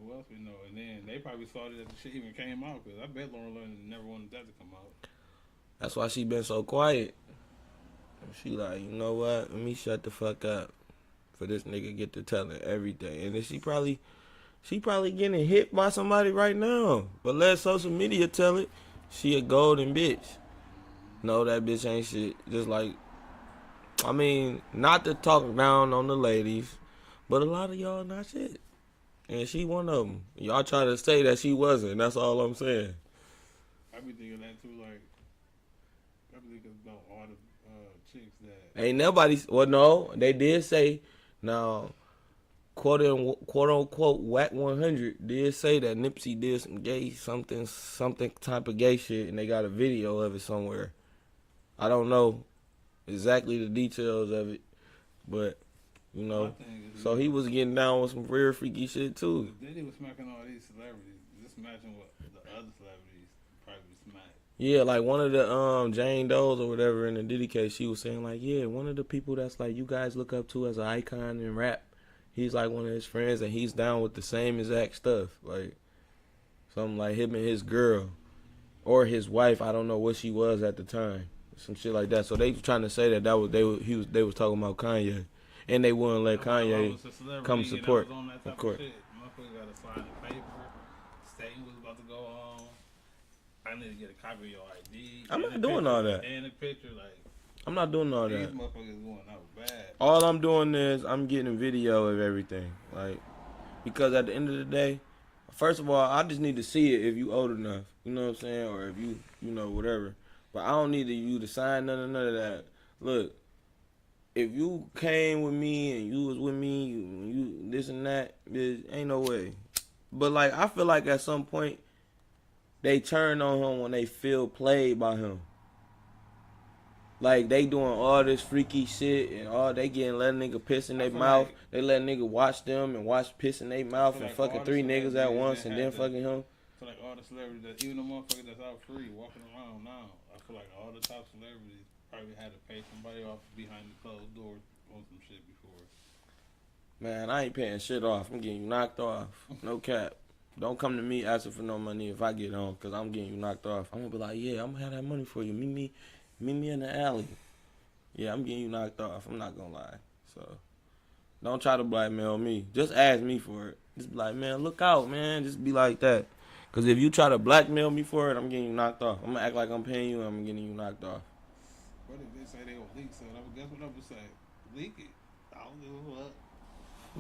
Speaker 2: who else we know? And then they probably saw that the shit even came out because I bet Lauren London never wanted that to come out.
Speaker 1: That's why she been so quiet. She like, you know what? Let me shut the fuck up. For this nigga get to telling everything, and then she probably getting hit by somebody right now. But let social media tell it. She a golden bitch. No, that bitch ain't shit. Just like, I mean, not to talk down on the ladies, but a lot of y'all not shit. And she one of them. Y'all try to say that she wasn't. That's all I'm saying.
Speaker 2: I be thinking that too. Like, I be thinking about all the chicks that
Speaker 1: Ain't nobody. Well, no, they did say now. Quote unquote whack 100 did say that Nipsey did some gay something type of gay shit, and they got a video of it somewhere. I don't know exactly the details of it, but you know, so he was getting down with some real freaky shit too.
Speaker 2: Diddy was smacking all these celebrities. Just imagine what the other celebrities probably smacked.
Speaker 1: Yeah, like one of the Jane Does or whatever in the Diddy case, she was saying like, yeah, one of the people that's like you guys look up to as an icon in rap. He's like one of his friends, and he's down with the same exact stuff. Like, something like him and his girl. Or his wife, I don't know what she was at the time. Some shit like that. So they was trying to say that they was talking about Kanye. And they wouldn't let Kanye come support. Of course.
Speaker 2: Motherfucker got to sign a paper stating what's about to go on. I need to get a copy of your ID.
Speaker 1: I'm not doing all that.
Speaker 2: And a picture, like.
Speaker 1: I'm not doing all that.
Speaker 2: These motherfuckers going out bad.
Speaker 1: All I'm doing is I'm getting video of everything. Like, because at the end of the day, first of all, I just need to see it if you old enough. You know what I'm saying? Or if you know, whatever. But I don't need you to sign none of that. Look, if you came with me and you was with me, you this and that, there ain't no way. But, like, I feel like at some point, they turn on him when they feel played by him. Like, they doing all this freaky shit and all they let nigga piss in their mouth. Like, they let nigga watch them and watch piss in their mouth and like fucking 3 niggas at once and then fucking him.
Speaker 2: I feel like all the celebrities, that even the motherfuckers that's out free walking around now, I feel like all the top celebrities probably had to pay somebody off behind the closed doors on some shit before.
Speaker 1: Man, I ain't paying shit off. I'm getting you knocked off. No cap. Don't come to me asking for no money if I get home, because I'm getting you knocked off. I'm going to be like, yeah, I'm going to have that money for you. Meet me in the alley. Yeah, I'm getting you knocked off. I'm not going to lie. So, don't try to blackmail me. Just ask me for it. Just be like, man, look out, man. Just be like that. Because if you try to blackmail me for it, I'm getting you knocked off. I'm going to act like I'm paying you and I'm getting you knocked off.
Speaker 2: What if they say they will leak something? Guess what I would say? Leak it. I don't give a fuck.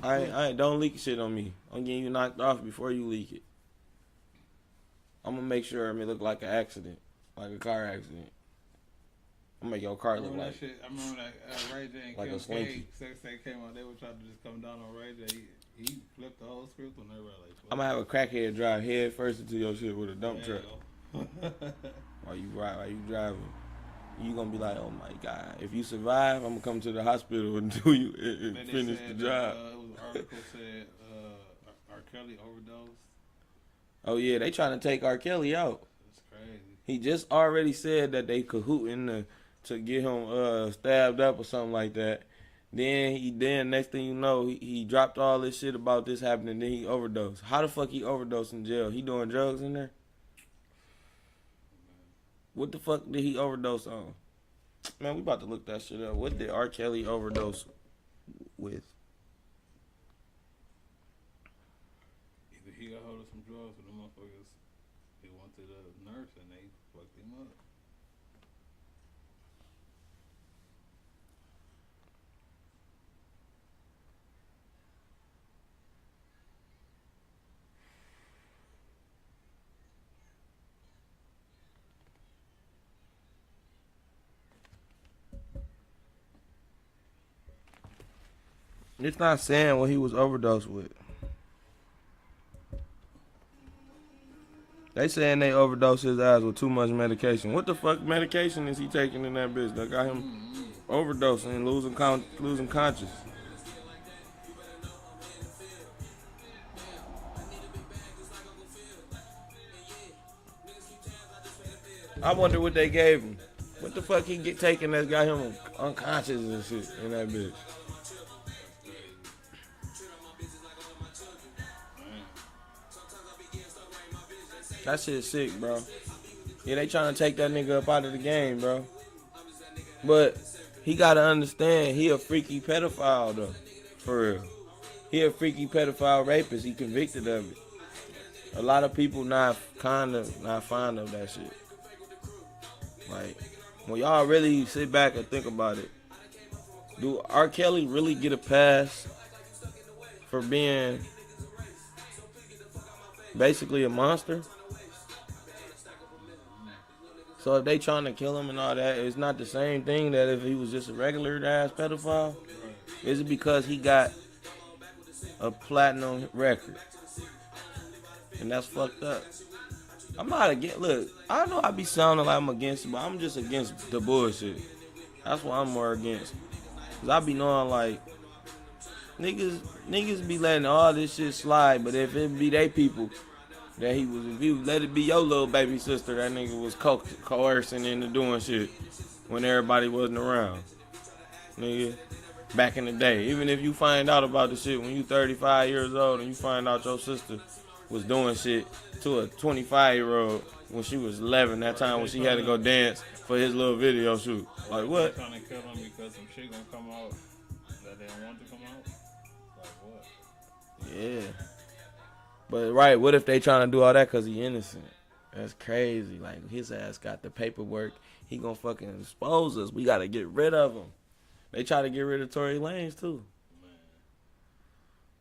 Speaker 1: I don't leak shit on me. I'm getting you knocked off before you leak it. I'm going to make sure it may look like an accident. Like a car accident. I'm gonna make your car look like.
Speaker 2: Shit? I remember that Ray J and
Speaker 1: like
Speaker 2: Kim
Speaker 1: a slinky.
Speaker 2: Sex Tape came out. They were trying to just come down on Ray J. He flipped the whole script on everybody. Like,
Speaker 1: I'm gonna have a crackhead drive head first into your shit with a dump truck. While you driving, you gonna be like, oh my god. If you survive, I'm gonna come to the hospital and do you and finish the job.
Speaker 2: It was an article said R. Kelly overdosed.
Speaker 1: Oh yeah, they trying to take R. Kelly out.
Speaker 2: That's crazy.
Speaker 1: He just already said that they cahooting to get him stabbed up or something like that. Then next thing you know, he dropped all this shit about this happening. Then he overdosed. How the fuck he overdosed in jail? He doing drugs in there? What the fuck did he overdose on? Man, we about to look that shit up. What did R. Kelly overdose with?
Speaker 2: Either he got hold of some drugs or the motherfuckers, they went to the nurse and they fucked him up.
Speaker 1: It's not saying what he was overdosed with. They saying they overdosed his ass with too much medication. What the fuck medication is he taking in that bitch that got him overdosing and losing conscious? I wonder what they gave him. What the fuck he get taking that got him unconscious and shit in that bitch? That shit sick, bro. Yeah, they trying to take that nigga up out of the game, bro. But he gotta understand he a freaky pedophile though. For real. He a freaky pedophile rapist. He convicted of it. A lot of people not fond of that shit. Like, when y'all really sit back and think about it, do R. Kelly really get a pass for being basically a monster? So if they trying to kill him and all that, it's not the same thing that if he was just a regular ass pedophile? Is it because he got a platinum record? And that's fucked up. I'm not against, look, I know I be sounding like I'm against it, but I'm just against the bullshit. That's what I'm more against. Cause I be knowing like, niggas be letting all this shit slide, but if it be they people that if you let it be your little baby sister, that nigga was coercing into doing shit when everybody wasn't around. Nigga, back in the day. Even if you find out about the shit when you 35 years old and you find out your sister was doing shit to a 25-year-old when she was 11, that time when she had to go dance for his little video shoot. Like what?
Speaker 2: Trying to kill him because some shit gonna come out that they don't want to come out? Like what?
Speaker 1: Yeah. But right, what if they trying to do all that because he innocent? That's crazy. Like, his ass got the paperwork. He gonna fucking expose us. We gotta get rid of him. They try to get rid of Tory Lanez too.
Speaker 2: Man.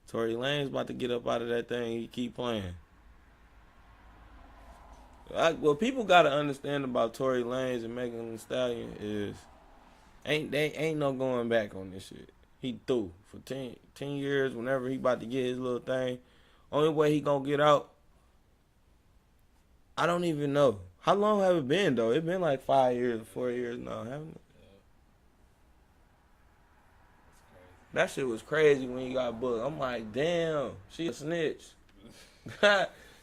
Speaker 1: Tory Lanez about to get up out of that thing. He keep playing. What people gotta understand about Tory Lanez and Megan Thee Stallion is ain't no going back on this shit. He through for 10 years. Whenever he about to get his little thing, only way he gonna get out, I don't even know. How long have it been though? It been like 5 years, 4 years now, haven't it? That shit was crazy when he got booked. I'm like, damn, she a snitch.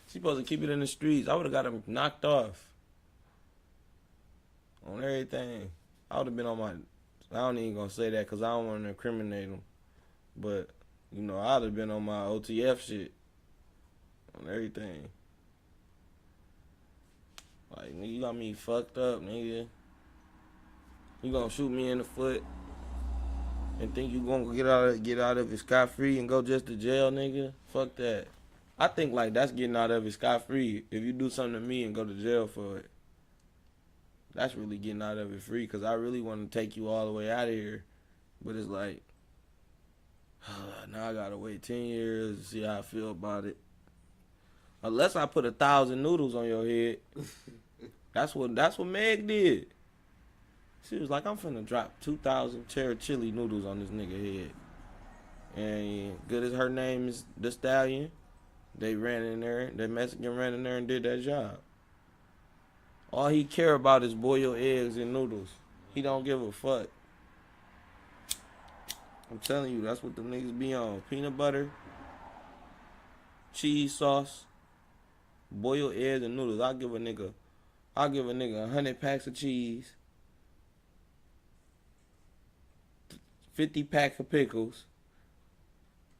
Speaker 1: She supposed to keep it in the streets. I would have got him knocked off on everything. I would have been on my, I don't even gonna say that because I don't want to incriminate him. But, you know, I would have been on my OTF shit on everything. Like, nigga, you got me fucked up, nigga. You gonna shoot me in the foot and think you gonna get out of it scot-free and go just to jail, nigga? Fuck that. I think like that's getting out of it scot-free. If you do something to me and go to jail for it, that's really getting out of it free. Cause I really want to take you all the way out of here, but it's like now I gotta wait 10 years to see how I feel about it. Unless I put 1,000 noodles on your head. That's what Meg did. She was like, I'm finna drop 2,000 cherry chili noodles on this nigga head. And good as her name is the Stallion, they ran in there, that Mexican ran in there and did that job. All he care about is boiled eggs and noodles. He don't give a fuck. I'm telling you, that's what the niggas be on. Peanut butter, cheese sauce, boiled eggs and noodles. I'll give a nigga 100 packs of cheese, 50 packs of pickles,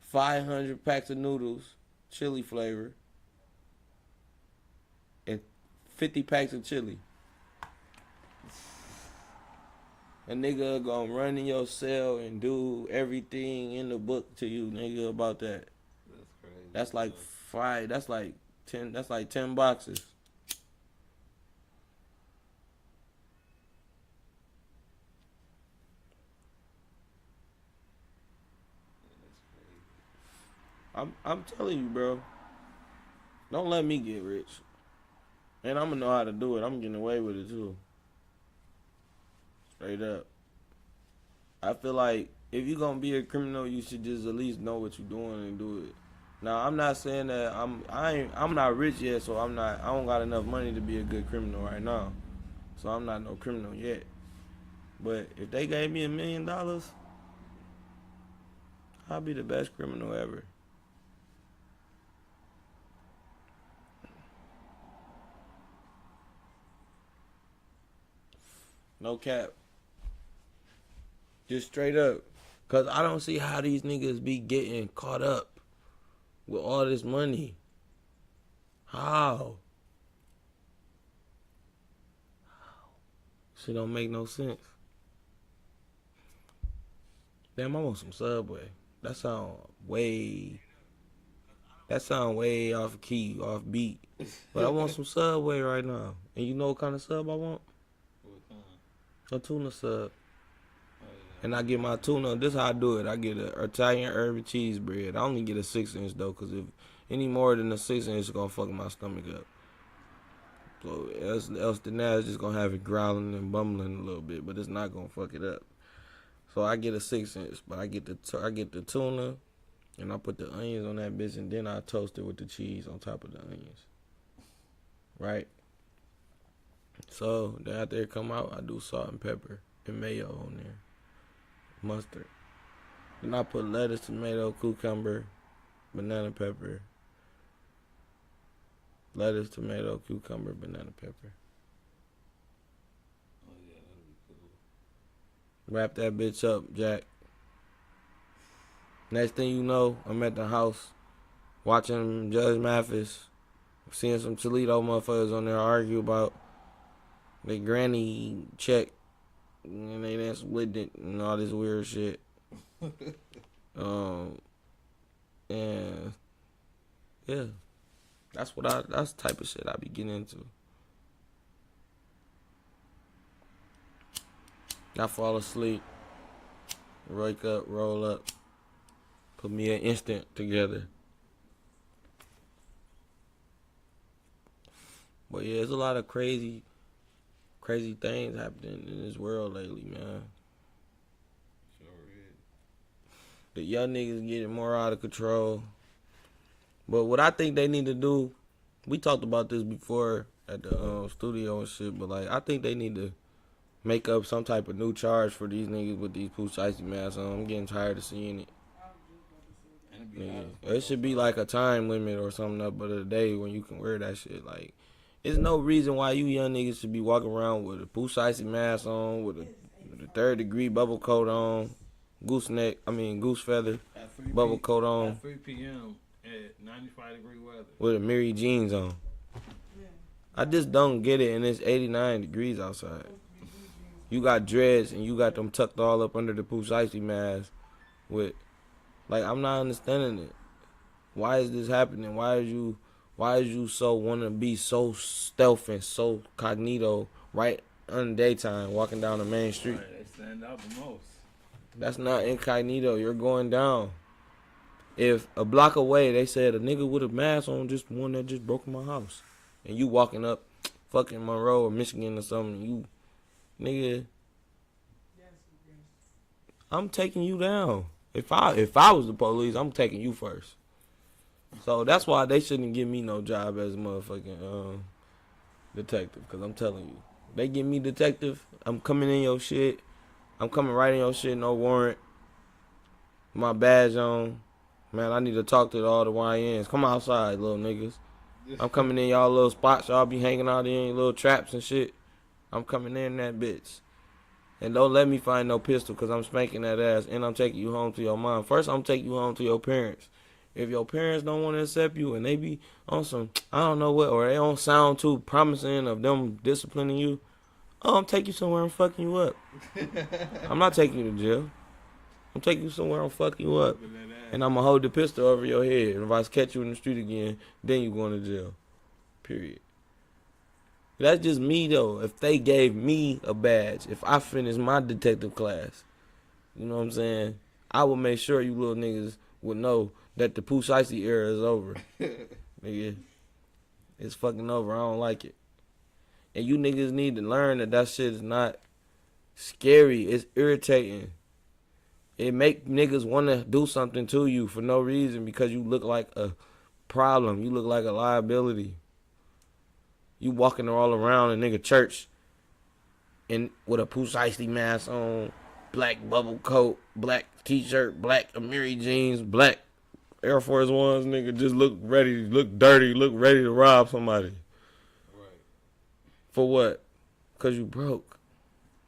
Speaker 1: 500 packs of noodles, chili flavor, and 50 packs of chili. A nigga gonna run in your cell and do everything in the book to you, nigga, about that.
Speaker 2: That's crazy.
Speaker 1: That's like 5. That's like 10. That's like 10 boxes. I'm telling you, bro. Don't let me get rich. And I'm gonna know how to do it. I'm getting away with it too. Straight up. I feel like if you're gonna be a criminal, you should just at least know what you're doing and do it. Now I'm not saying that I'm not rich yet, so I don't got enough money to be a good criminal right now. So I'm not no criminal yet. But if they gave me $1 million, I'd be the best criminal ever. No cap. Just straight up. Cause I don't see how these niggas be getting caught up with all this money. How? Shit don't make no sense. Damn, I want some Subway. That sound way off key, off beat. But I want some Subway right now. And you know what kind of sub I want? A tuna sub. And I get my tuna. This is how I do it. I get an Italian herb cheese bread. I only get a 6-inch though, cause if any more than a 6-inch, it's gonna fuck my stomach up. So else than that, it's just gonna have it growling and bumbling a little bit, but it's not gonna fuck it up. So I get a 6-inch, but I get the tuna, and I put the onions on that bitch, and then I toast it with the cheese on top of the onions. Right. So then after it come out, I do salt and pepper and mayo on there. Mustard. Then I put lettuce, tomato, cucumber, banana pepper. Lettuce, tomato, cucumber, banana pepper.
Speaker 2: Oh yeah, that'd be cool.
Speaker 1: Wrap that bitch up, Jack. Next thing you know, I'm at the house watching Judge Mathis, seeing some Toledo motherfuckers on there argue about their granny check and they done split it and all this weird shit. And yeah, that's the type of shit I be getting into. I fall asleep, wake up, roll up, put me an instant together. But yeah, there's a lot of crazy things happening in this world lately, man.
Speaker 2: Sure is.
Speaker 1: The young niggas getting more out of control. But what I think they need to do, we talked about this before at the studio and shit, but like I think they need to make up some type of new charge for these niggas with these Pooh Shiesty masks on. I'm getting tired of seeing it. It should be like a time limit or something up of the day when you can wear that shit. Like, there's no reason why you young niggas should be walking around with a Pooh Shiesty mask on, with a 3rd-degree bubble coat on, goose feather bubble coat on.
Speaker 2: At 3 p.m. at 95-degree weather.
Speaker 1: With a Mary jeans on. I just don't get it, and it's 89 degrees outside. You got dreads and you got them tucked all up under the Pooh Shiesty mask with, like, I'm not understanding it. Why is this happening? Why is you so want to be so stealth and so cognito right in the daytime walking down the main street?
Speaker 2: Right, they stand out the most.
Speaker 1: That's not incognito. You're going down. If a block away they said a nigga with a mask on just one that just broke my house, and you walking up fucking Monroe or Michigan or something, you nigga, I'm taking you down. If I was the police, I'm taking you first. So that's why they shouldn't give me no job as a motherfucking detective. Because I'm telling you, they give me detective, I'm coming in your shit. I'm coming right in your shit, no warrant. My badge on. Man, I need to talk to all the YNs. Come outside, little niggas. I'm coming in y'all little spots y'all be hanging out in, little traps and shit. I'm coming in that bitch. And don't let me find no pistol because I'm spanking that ass and I'm taking you home to your mom. First, I'm taking you home to your parents. If your parents don't want to accept you and they be on some, I don't know what, or they don't sound too promising of them disciplining you, I'm taking you somewhere and fucking you up. I'm not taking you to jail. I'm taking you somewhere and fucking you up. And I'm going to hold the pistol over your head. And if I catch you in the street again, then you going to jail. Period. That's just me, though. If they gave me a badge, if I finished my detective class, you know what I'm saying? I would make sure you little niggas would know that the Pooh Shiesty era is over. Nigga, it's fucking over. I don't like it. And you niggas need to learn that shit is not scary. It's irritating. It make niggas want to do something to you for no reason because you look like a problem. You look like a liability. You walking all around a nigga church and with a precisely mask on, black bubble coat, black t-shirt, black Amiri jeans, black Air Force Ones, nigga, just look ready, look dirty, look ready to rob somebody.
Speaker 2: Right.
Speaker 1: For what? Because you broke.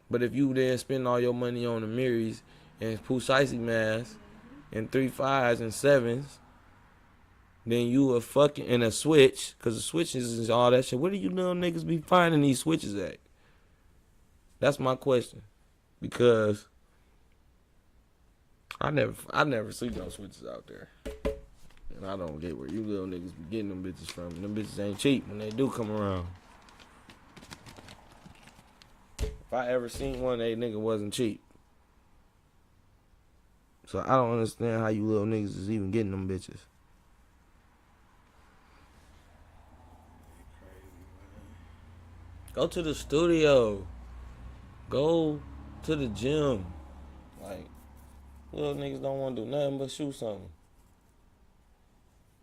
Speaker 1: But if you then spend all your money on Amiris and precisely masks and 3.5s and 7s, then you a fucking, and a switch, because the switches is all that shit. Where do you little niggas be finding these switches at? That's my question. Because I never see no switches out there. And I don't get where you little niggas be getting them bitches from. Them bitches ain't cheap when they do come around. If I ever seen one, they nigga wasn't cheap. So I don't understand how you little niggas is even getting them bitches. Go to the studio. Go to the gym. Like, little niggas don't want to do nothing but shoot something.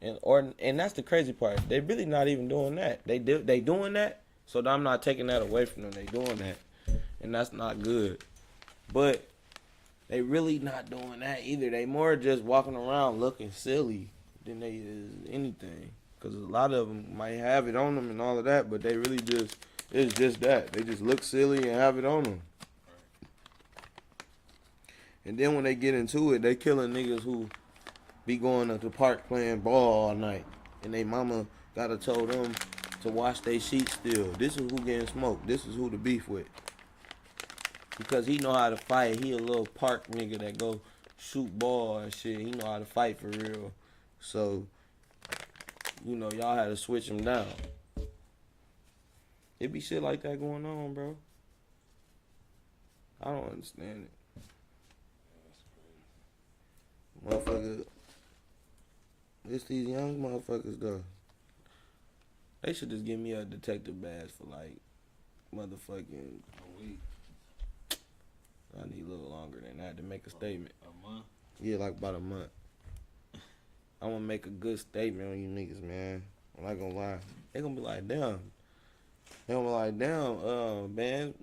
Speaker 1: And that's the crazy part. They really not even doing that. They doing that, so I'm not taking that away from them. They doing that, and that's not good. But they really not doing that either. They more just walking around looking silly than they is anything. Because a lot of them might have it on them and all of that, but they really just, it's just that. They just look silly and have it on them. And then when they get into it, they killing niggas who be going to the park playing ball all night. And they mama gotta tell them to wash their sheets still. This is who getting smoked. This is who to beef with. Because he know how to fight. He a little park nigga that go shoot ball and shit. He know how to fight for real. So, you know, y'all had to switch him down. It be shit like that going on, bro. I don't understand it. Motherfucker, it's these young motherfuckers though. They should just give me a detective badge for like motherfucking
Speaker 2: A week.
Speaker 1: I need a little longer than that to make a statement.
Speaker 2: A month?
Speaker 1: Yeah, like about a month. I want to make a good statement on you niggas, man. I'm not gonna lie. They gonna be like, damn. They gonna be like, damn, man,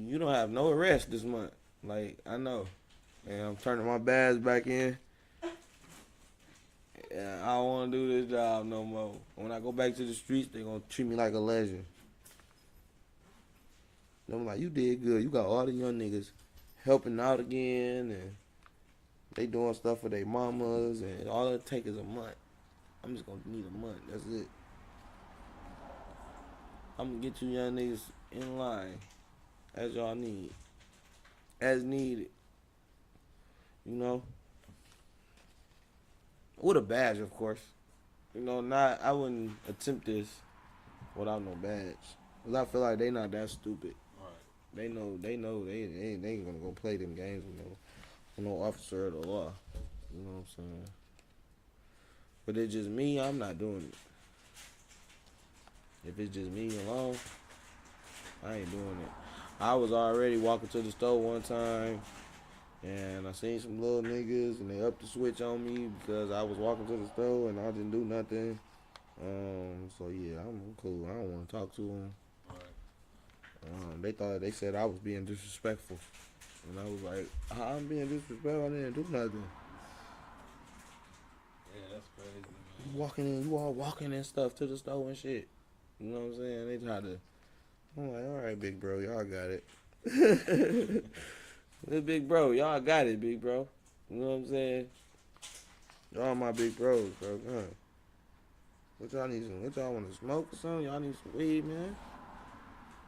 Speaker 1: you don't have no arrest this month. Like, I know. And I'm turning my badge back in. Yeah, I don't want to do this job no more. When I go back to the streets, they gonna treat me like a legend. And I'm like, you did good. You got all the young niggas helping out again, and they doing stuff for their mamas, and all it take is a month. I'm just gonna need a month. That's it. I'm gonna get you young niggas in line as y'all need, as needed. You know. With a badge, of course. You know, I wouldn't attempt this without no badge. Because I feel like they not that stupid.
Speaker 2: Right.
Speaker 1: They know they ain't gonna go play them games with no officer of the law. You know what I'm saying? But it's just me, I'm not doing it. If it's just me alone, I ain't doing it. I was already walking to the store one time, and I seen some little niggas, and they upped the switch on me because I was walking to the store and I didn't do nothing. So yeah, I'm cool. I don't want to talk to them.
Speaker 2: Right.
Speaker 1: They said I was being disrespectful, and I was like, I'm being disrespectful. I didn't do nothing.
Speaker 2: Yeah, that's crazy, man.
Speaker 1: You all walking and stuff to the store and shit. You know what I'm saying? They try to. I'm like, all right, big bro, y'all got it. This big bro, y'all got it, big bro. You know what I'm saying? Y'all my big bros, bro. Huh? What y'all want to smoke or something? Y'all need some weed, man?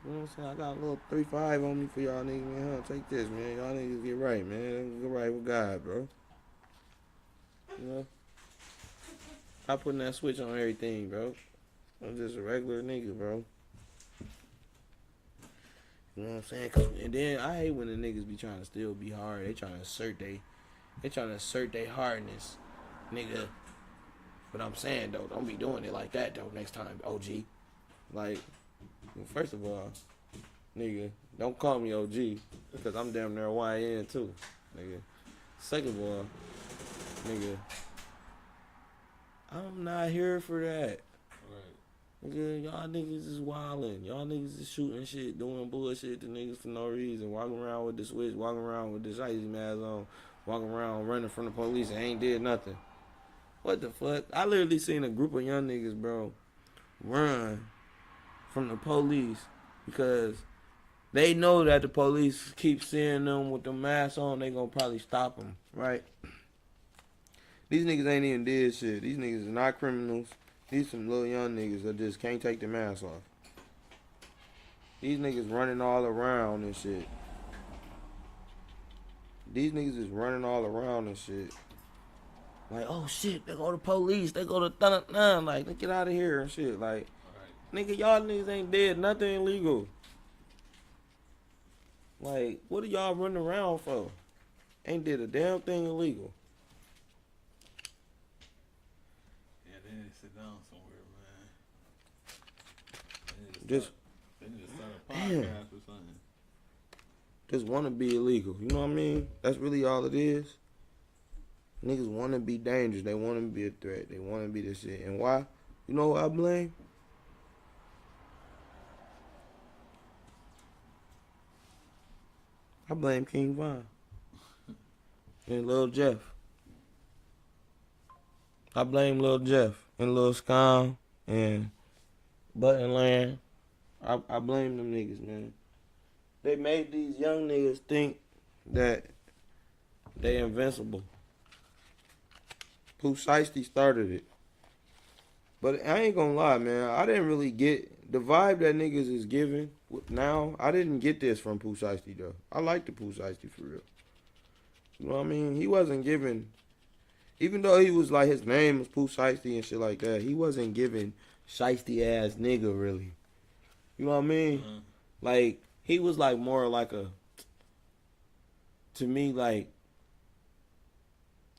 Speaker 1: You know what I'm saying? I got a little 3.5 on me for y'all niggas, man. Huh? Take this, man. Y'all niggas get right, man. Get right with God, bro. You know? I putting that switch on everything, bro. I'm just a regular nigga, bro. You know what I'm saying? And then I hate when the niggas be trying to still be hard. They trying to assert they hardness, nigga. But I'm saying though, don't be doing it like that though. Next time, OG. Like, well, first of all, nigga, don't call me OG because I'm damn near YN too, nigga. Second of all, nigga, I'm not here for that.
Speaker 2: Right.
Speaker 1: Nigga, y'all niggas is wildin'. Y'all niggas is shooting shit, doing bullshit to niggas for no reason. Walking around with the switch, walking around with this icy mask on, walking around running from the police and ain't did nothing. What the fuck? I literally seen a group of young niggas, bro, run from the police because they know that the police keep seeing them with the mask on. They gonna probably stop them, right? These niggas ain't even did shit. These niggas is not criminals. These some little young niggas that just can't take the mask off. These niggas running all around and shit. These niggas is running all around and shit. Like, oh shit, they go to police, they go to thun, like, get out of here and shit. Like,
Speaker 2: Right.
Speaker 1: nigga, y'all niggas ain't did nothing illegal. Like, what are y'all running around for? Ain't did a damn thing illegal.
Speaker 2: Yeah, they need to sit down somewhere, man.
Speaker 1: Just,
Speaker 2: They need to start a podcast or something.
Speaker 1: just want to be illegal. You know what I mean? That's really all it is. Niggas want to be dangerous. They want to be a threat. They want to be this shit. And why? You know who I blame? I blame King Von and Lil Jeff. I blame Lil Jeff and Lil Scum and Buttonland. I blame them niggas, man. They made these young niggas think that they invincible. Pooh Shiesty started it. But I ain't gonna lie, man. I didn't really get the vibe that niggas is giving now. I didn't get this from Pooh Shiesty, though. I like the Pooh Shiesty for real. You know what I mean? He wasn't giving, even though he was like, his name was Pooh Shiesty and shit like that, he wasn't giving shiesty ass nigga, really. You know what I mean?
Speaker 2: Mm-hmm.
Speaker 1: Like, he was like more like a, to me, like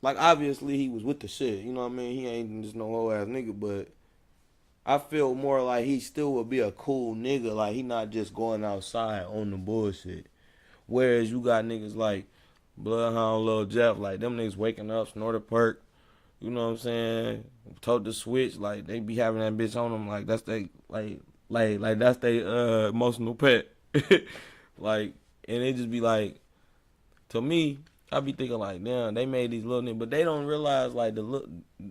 Speaker 1: obviously he was with the shit. You know what I mean? He ain't just no whole ass nigga, but I feel more like he still would be a cool nigga. Like, he not just going outside on the bullshit. Whereas you got niggas like Bloodhound, Lil Jeff, like them niggas waking up, snort a perk, you know what I'm saying? Told the switch, like they be having that bitch on them, like that's they like that's they emotional pet. Like, and it just be like, to me, I be thinking like, damn, they made these little niggas, but they don't realize like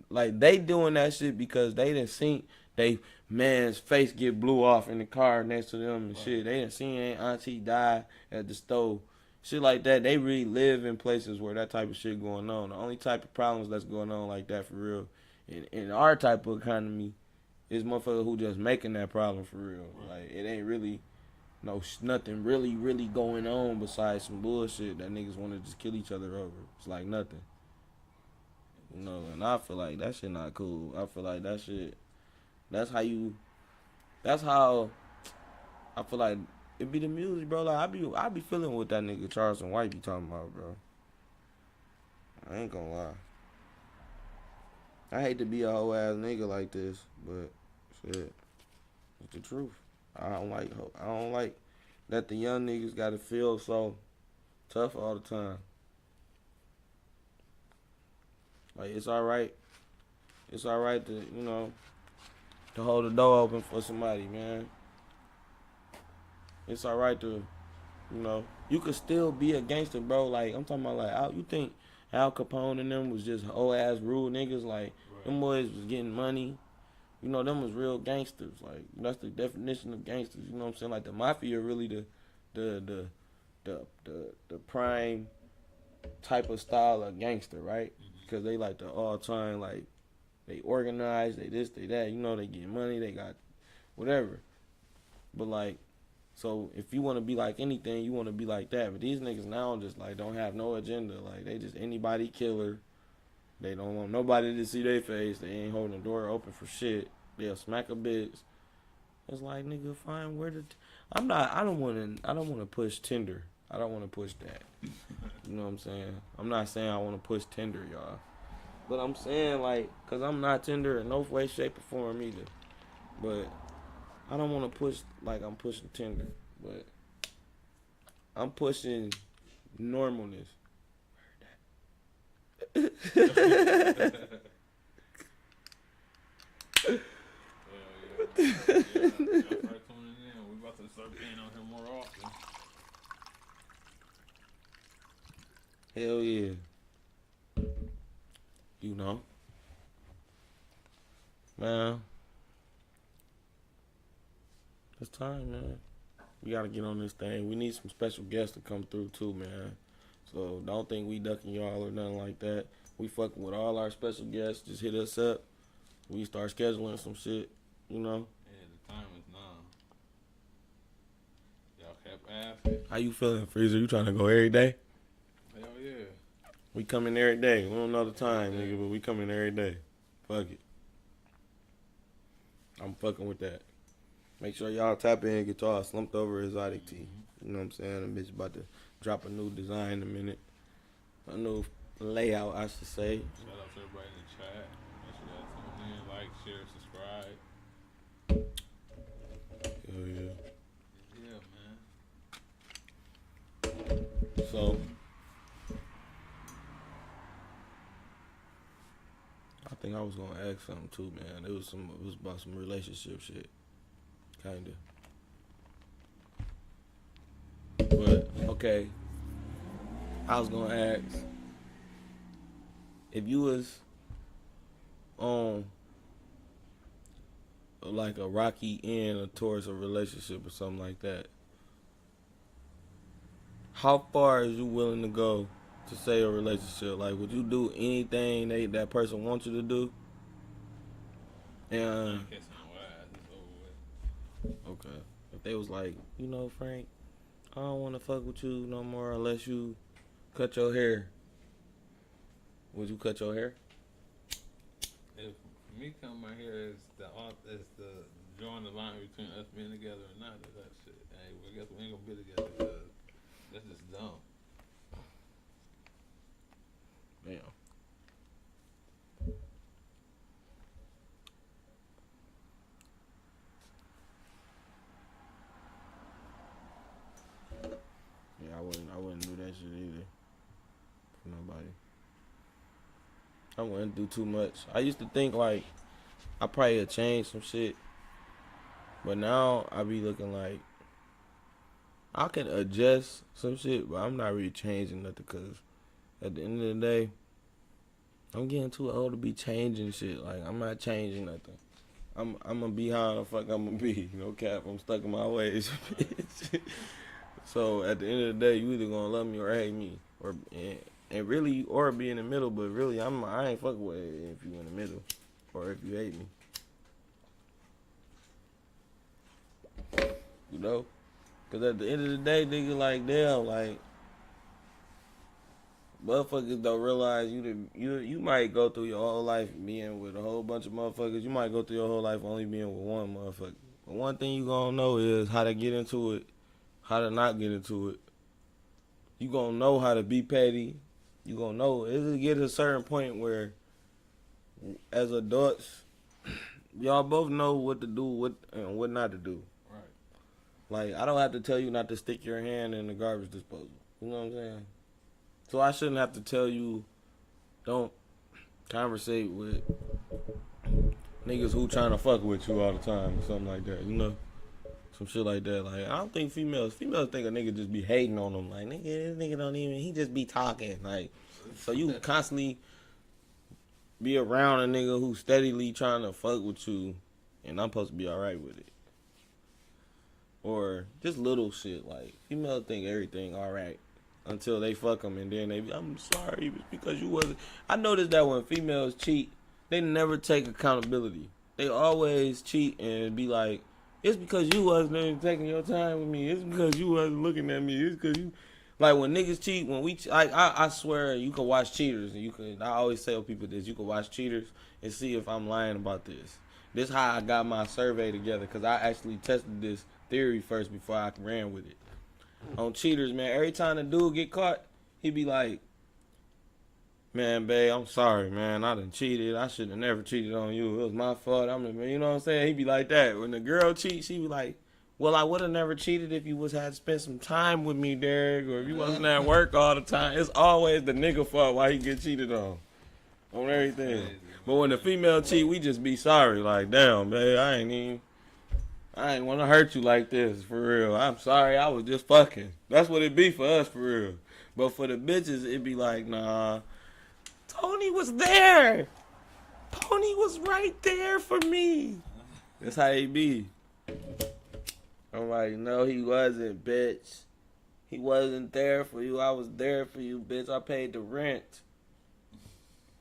Speaker 1: like they doing that shit because they done seen they man's face get blew off in the car next to them and shit. They done seen their auntie die at the stove. Shit like that. They really live in places where that type of shit going on. The only type of problems that's going on like that for real in our type of economy is motherfuckers who just making that problem for real. Like, it ain't really nothing really going on besides some bullshit that niggas want to just kill each other over. It's like nothing. You know, and I feel like that shit not cool. I feel like that shit, that's how I feel like it be the music, bro. Like, I be feeling what that nigga Charleston White be talking about, bro. I ain't gonna lie. I hate to be a whole ass nigga like this, but shit, it's the truth. I don't like that the young niggas gotta feel so tough all the time. Like, it's alright. It's alright to, you know, to hold the door open for somebody, man. It's alright to, you know, you could still be a gangster, bro. Like, I'm talking about, like, you think Al Capone and them was just whole ass rude niggas? Like, them boys was getting money. You know, them was real gangsters. Like, that's the definition of gangsters. You know what I'm saying? Like, the mafia really the prime type of style of gangster, right? Because they like the all time, like, they organize, they this, they that. You know, they get money, they got whatever. But like, so if you want to be like anything, you want to be like that. But these niggas now just like don't have no agenda. Like, they just anybody killer. They don't want nobody to see their face. They ain't holding the door open for shit. They'll smack a bitch. It's like, nigga, fine. I don't want to push Tinder. I don't want to push that. You know what I'm saying? I'm not saying I want to push Tinder, y'all. But I'm saying, like, because I'm not Tinder in no way, shape, or form either. But I don't want to push like I'm pushing Tinder. But I'm pushing normalness.
Speaker 2: Yeah, start tuning in. We about to start being on here more often.
Speaker 1: Hell yeah. You know. Man. It's time, man. We gotta get on this thing. We need some special guests to come through too, man. So don't think we ducking y'all or nothing like that. We fucking with all our special guests. Just hit us up. We start scheduling some shit, you know.
Speaker 2: Yeah, the time is now. Y'all kept asking.
Speaker 1: How you feeling, Freezer? You trying to go every day?
Speaker 2: Hell yeah.
Speaker 1: We coming every day. We don't know the time, nigga, but we coming every day. Fuck it. I'm fucking with that. Make sure y'all tap in and get y'all slumped over exotic tea. You know what I'm saying? The bitch about to drop a new design in a minute. A new layout, I should say.
Speaker 2: Shout out to everybody in the chat. Make sure y'all tune in, like, share, subscribe.
Speaker 1: Hell yeah.
Speaker 2: Yeah, man.
Speaker 1: So, I think I was gonna ask something too, man. It was about some relationship shit. Kinda. But, okay. I was gonna ask, if you was on like a rocky end towards a relationship or something like that, how far is you willing to go to save a relationship? Like, would you do anything that person wants you to do? And okay, if they was like, you know, Frank, I don't want to fuck with you no more unless you cut your hair, would you cut your hair?
Speaker 2: If me cutting my hair is the drawing the line between us being together or not, that shit. Hey, well, I guess we ain't gonna be together because that's just dumb.
Speaker 1: Damn. Yeah, I wouldn't do that shit either for nobody. I wouldn't do too much. I used to think like I probably had changed some shit, but now I be looking like I can adjust some shit, but I'm not really changing nothing because at the end of the day, I'm getting too old to be changing shit. Like, I'm not changing nothing. I'm gonna be how the fuck I'm gonna be. No cap, I'm stuck in my ways. So at the end of the day, you either gonna love me or hate me, or and really, or be in the middle. But really, I ain't fucking with it if you in the middle, or if you hate me. You know, because at the end of the day, nigga, like damn, like motherfuckers don't realize you might go through your whole life being with a whole bunch of motherfuckers. You might go through your whole life only being with one motherfucker. But one thing you gonna know is how to get into it, how to not get into it. You gonna know how to be petty. You gonna know it'll get to a certain point where, as adults, y'all both know what to do, and what not to do. Right. Like, I don't have to tell you not to stick your hand in the garbage disposal. You know what I'm saying? So I shouldn't have to tell you don't conversate with niggas who trying to fuck with you all the time or something like that, you know? Some shit like that. Like, I don't think females think a nigga just be hating on them. Like, nigga, this nigga don't even, he just be talking. Like, so you constantly be around a nigga who steadily trying to fuck with you and I'm supposed to be alright with it. Or just little shit. Like, females think everything alright until they fuck them and then they be, I'm sorry, it's because you wasn't. I noticed that when females cheat, they never take accountability. They always cheat and be like, it's because you wasn't taking your time with me. It's because you wasn't looking at me. It's because you. Like, when niggas cheat, I swear you can watch Cheaters. And I always tell people this. You can watch Cheaters and see if I'm lying about this. This how I got my survey together, because I actually tested this theory first before I ran with it. On Cheaters, man, every time the dude get caught, he be like, man, babe, I'm sorry, man. I done cheated. I should have never cheated on you. It was my fault. You know what I'm saying? He be like that. When the girl cheats, she be like, well, I would have never cheated if you had spent some time with me, Derek, or if you wasn't at work all the time. It's always the nigga fault why he get cheated on. on everything. But when the female cheat, we just be sorry. Like, damn, babe, I ain't want to hurt you like this, for real. I'm sorry, I was just fucking. That's what it be for us, for real. But for the bitches, it be like, nah, Tony was there. Tony was right there for me. That's how they be. I'm like, no, he wasn't, bitch. He wasn't there for you. I was there for you, bitch. I paid the rent.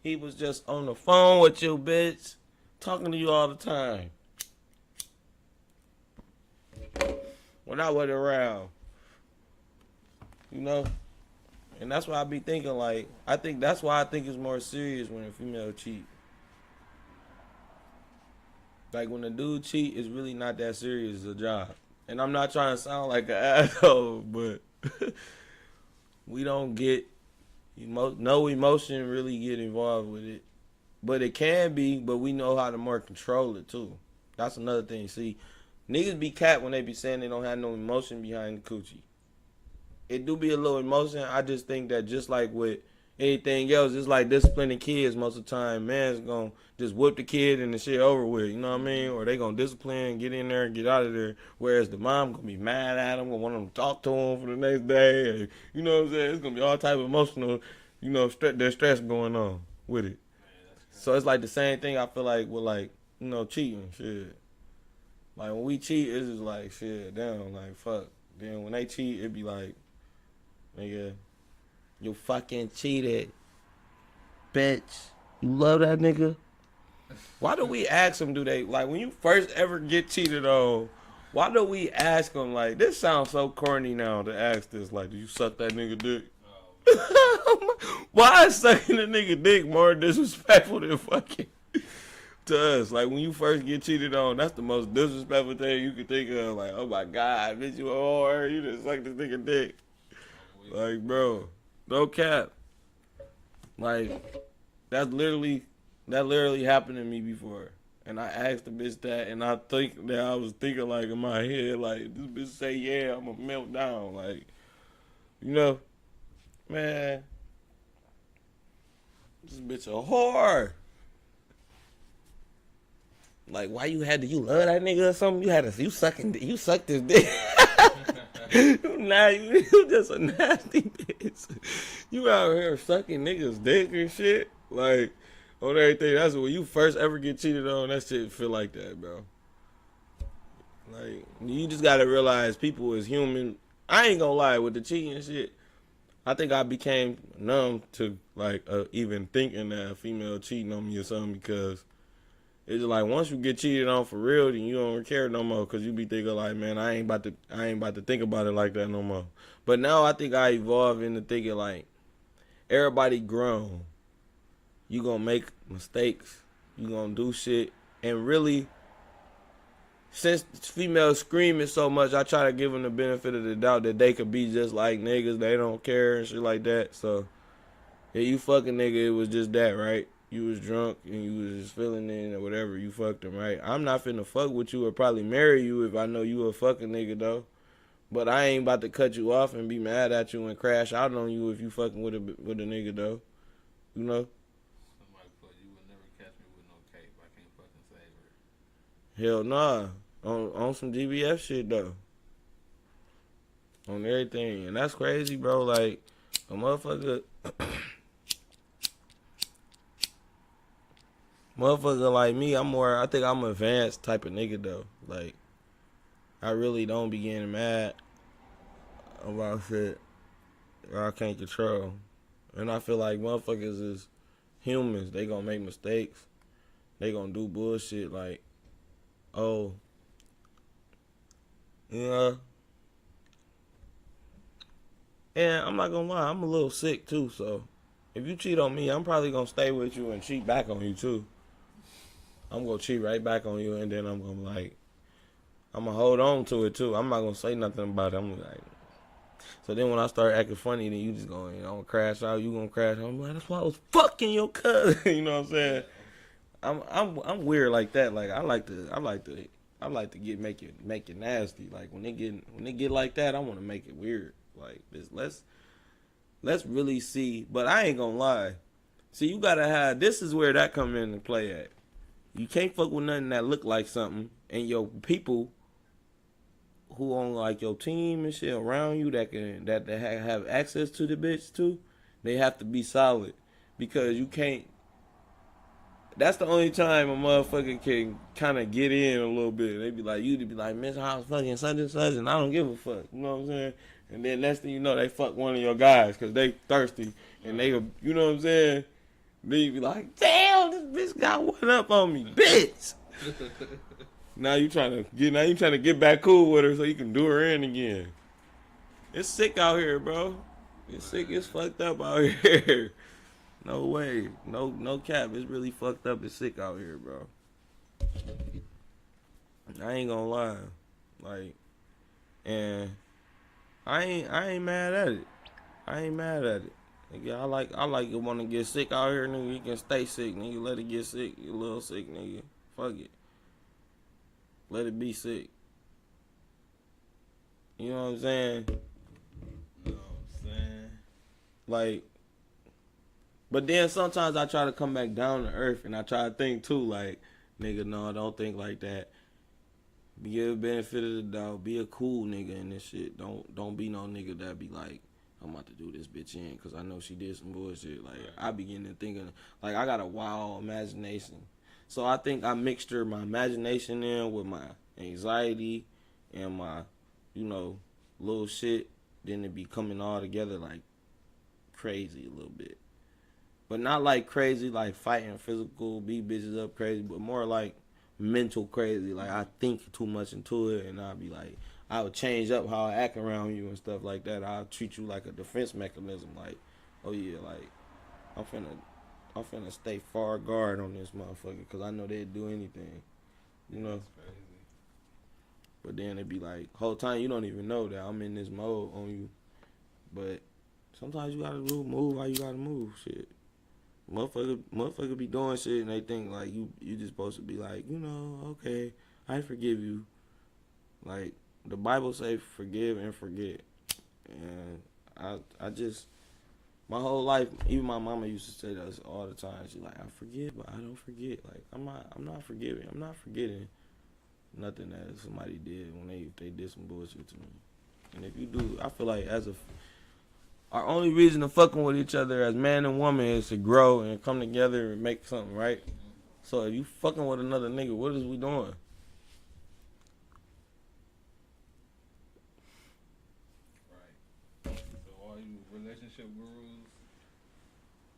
Speaker 1: He was just on the phone with you, bitch. Talking to you all the time. When I wasn't around. You know? And that's why I be thinking, like, I think that's why I think it's more serious when a female cheat. Like, when a dude cheat, it's really not that serious a job. And I'm not trying to sound like an asshole, but we don't get no emotion really get involved with it. But it can be, but we know how to more control it too. That's another thing. See, niggas be cat when they be saying they don't have no emotion behind the coochie. It do be a little emotion. I just think that just like with anything else, it's like disciplining kids most of the time. Man's gonna just whip the kid and the shit over with, you know what I mean? Or they gonna discipline, get in there and get out of there. Whereas the mom gonna be mad at him, gonna want him to talk to him for the next day. And, you know what I'm saying? It's gonna be all type of emotional, you know, there's stress going on with it. So it's like the same thing I feel like with like, you know, cheating, shit. Like when we cheat, it's just like, shit, damn, like fuck. Then when they cheat, it be like, nigga, you fucking cheated, bitch. You love that nigga? Why do we ask them, do they, like when you first ever get cheated on, why do we ask them, like, this sounds so corny now to ask this, like, do you suck that nigga dick? Why is sucking a nigga dick more disrespectful than fucking to us? Like when you first get cheated on, that's the most disrespectful thing you can think of. Like, oh my God, bitch, you a whore, you just sucked this nigga dick. Like, bro, no cap. Like, that literally happened to me before. And I asked the bitch that, and I think that I was thinking, like, in my head, like, this bitch say, yeah, I'm gonna melt down. Like, you know, man, this bitch a whore. Like, why you love that nigga or something? You sucked his dick. Nah, you just a nasty bitch. You out here sucking niggas' dick and shit. Like, on everything. That's when you first ever get cheated on, that shit feel like that, bro. Like, you just gotta realize people is human. I ain't gonna lie, with the cheating and shit, I think I became numb to, like, even thinking that a female cheating on me or something, because it's just like, once you get cheated on for real, then you don't care no more, because you be thinking like, man, I ain't about to think about it like that no more. But now I think I evolved into thinking like, everybody grown. You gonna make mistakes. You gonna do shit. And really, since females screaming so much, I try to give them the benefit of the doubt that they could be just like niggas. They don't care and shit like that. So, yeah, you fucking nigga, it was just that, right? You was drunk and you was just feeling it or whatever. You fucked him, right? I'm not finna fuck with you or probably marry you if I know you a fucking nigga, though. But I ain't about to cut you off and be mad at you and crash out on you if you fucking with a nigga, though. You know?
Speaker 2: Somebody put, you would never catch me with no cape. I can't fucking save her.
Speaker 1: Hell nah. On some GBF shit, though. On everything. And that's crazy, bro. Like, a motherfucker... Motherfucker like me, I think I'm an advanced type of nigga, though. Like, I really don't be getting mad about shit that I can't control. And I feel like motherfuckers is humans. They gonna make mistakes. They gonna do bullshit like, oh, yeah. And I'm not gonna lie, I'm a little sick too, so if you cheat on me, I'm probably gonna stay with you and cheat back on you too. I'm gonna cheat right back on you, and then I'm gonna hold on to it too. I'm not gonna say nothing about it. I'm like, so then when I start acting funny, then you just going, I'm gonna crash out. You gonna crash out. I'm like, that's why I was fucking your cousin. You know what I'm saying? I'm weird like that. Like I like to make it nasty. Like when they get like that, I want to make it weird. Like this, let's really see. But I ain't gonna lie. See, you gotta have. This is where that come into play at. You can't fuck with nothing that look like something, and your people who on like your team and shit around you that have access to the bitch too, they have to be solid because you can't. That's the only time a motherfucker can kind of get in a little bit. They be like, you to be like, Miss House fucking such and such, and I don't give a fuck. You know what I'm saying? And then next thing you know, they fuck one of your guys because they thirsty, and they, you know what I'm saying? Then you be like, damn, this bitch got one up on me, bitch. Now you trying to get back cool with her so you can do her in again. It's sick out here, bro. It's sick. It's fucked up out here. No way. No cap. It's really fucked up. It's sick out here, bro. I ain't gonna lie. Like, and I ain't mad at it. I ain't mad at it. Nigga, I like it want to get sick out here, nigga. You can stay sick, nigga. Let it get sick. You a little sick, nigga. Fuck it. Let it be sick. You know what I'm saying?
Speaker 2: You know what I'm saying?
Speaker 1: Like, but then sometimes I try to come back down to earth and I try to think too, like, nigga, no, don't think like that. Give the benefit of the doubt. Be a cool nigga in this shit. Don't be no nigga that be like, I'm about to do this bitch in because I know she did some bullshit. Like, I begin to thinking, like, I got a wild imagination. So I think I mixture my imagination in with my anxiety and my, little shit. Then it be coming all together like crazy a little bit. But not like crazy, like fighting physical, beat bitches up crazy, but more like mental crazy. Like I think too much into it and I'll be like, I would change up how I act around you and stuff like that. I'll treat you like a defense mechanism. Like, oh yeah, like I'm finna stay far guard on this motherfucker because I know they'd do anything, you know.
Speaker 2: That's crazy.
Speaker 1: But then it'd be like, whole time you don't even know that I'm in this mode on you. But sometimes you gotta move how you gotta move. Shit, motherfucker be doing shit and they think like you just supposed to be like, okay, I forgive you. Like the Bible say, forgive and forget. And I just. My whole life, even my mama used to say that all the time. She's like, I forgive, but I don't forget. Like, I'm not forgiving. I'm not forgetting nothing that somebody did when they did some bullshit to me. And if you do, I feel like our only reason to fucking with each other as man and woman is to grow and come together and make something, right? So if you fucking with another nigga, what is we doing?
Speaker 2: Right. So all you relationship gurus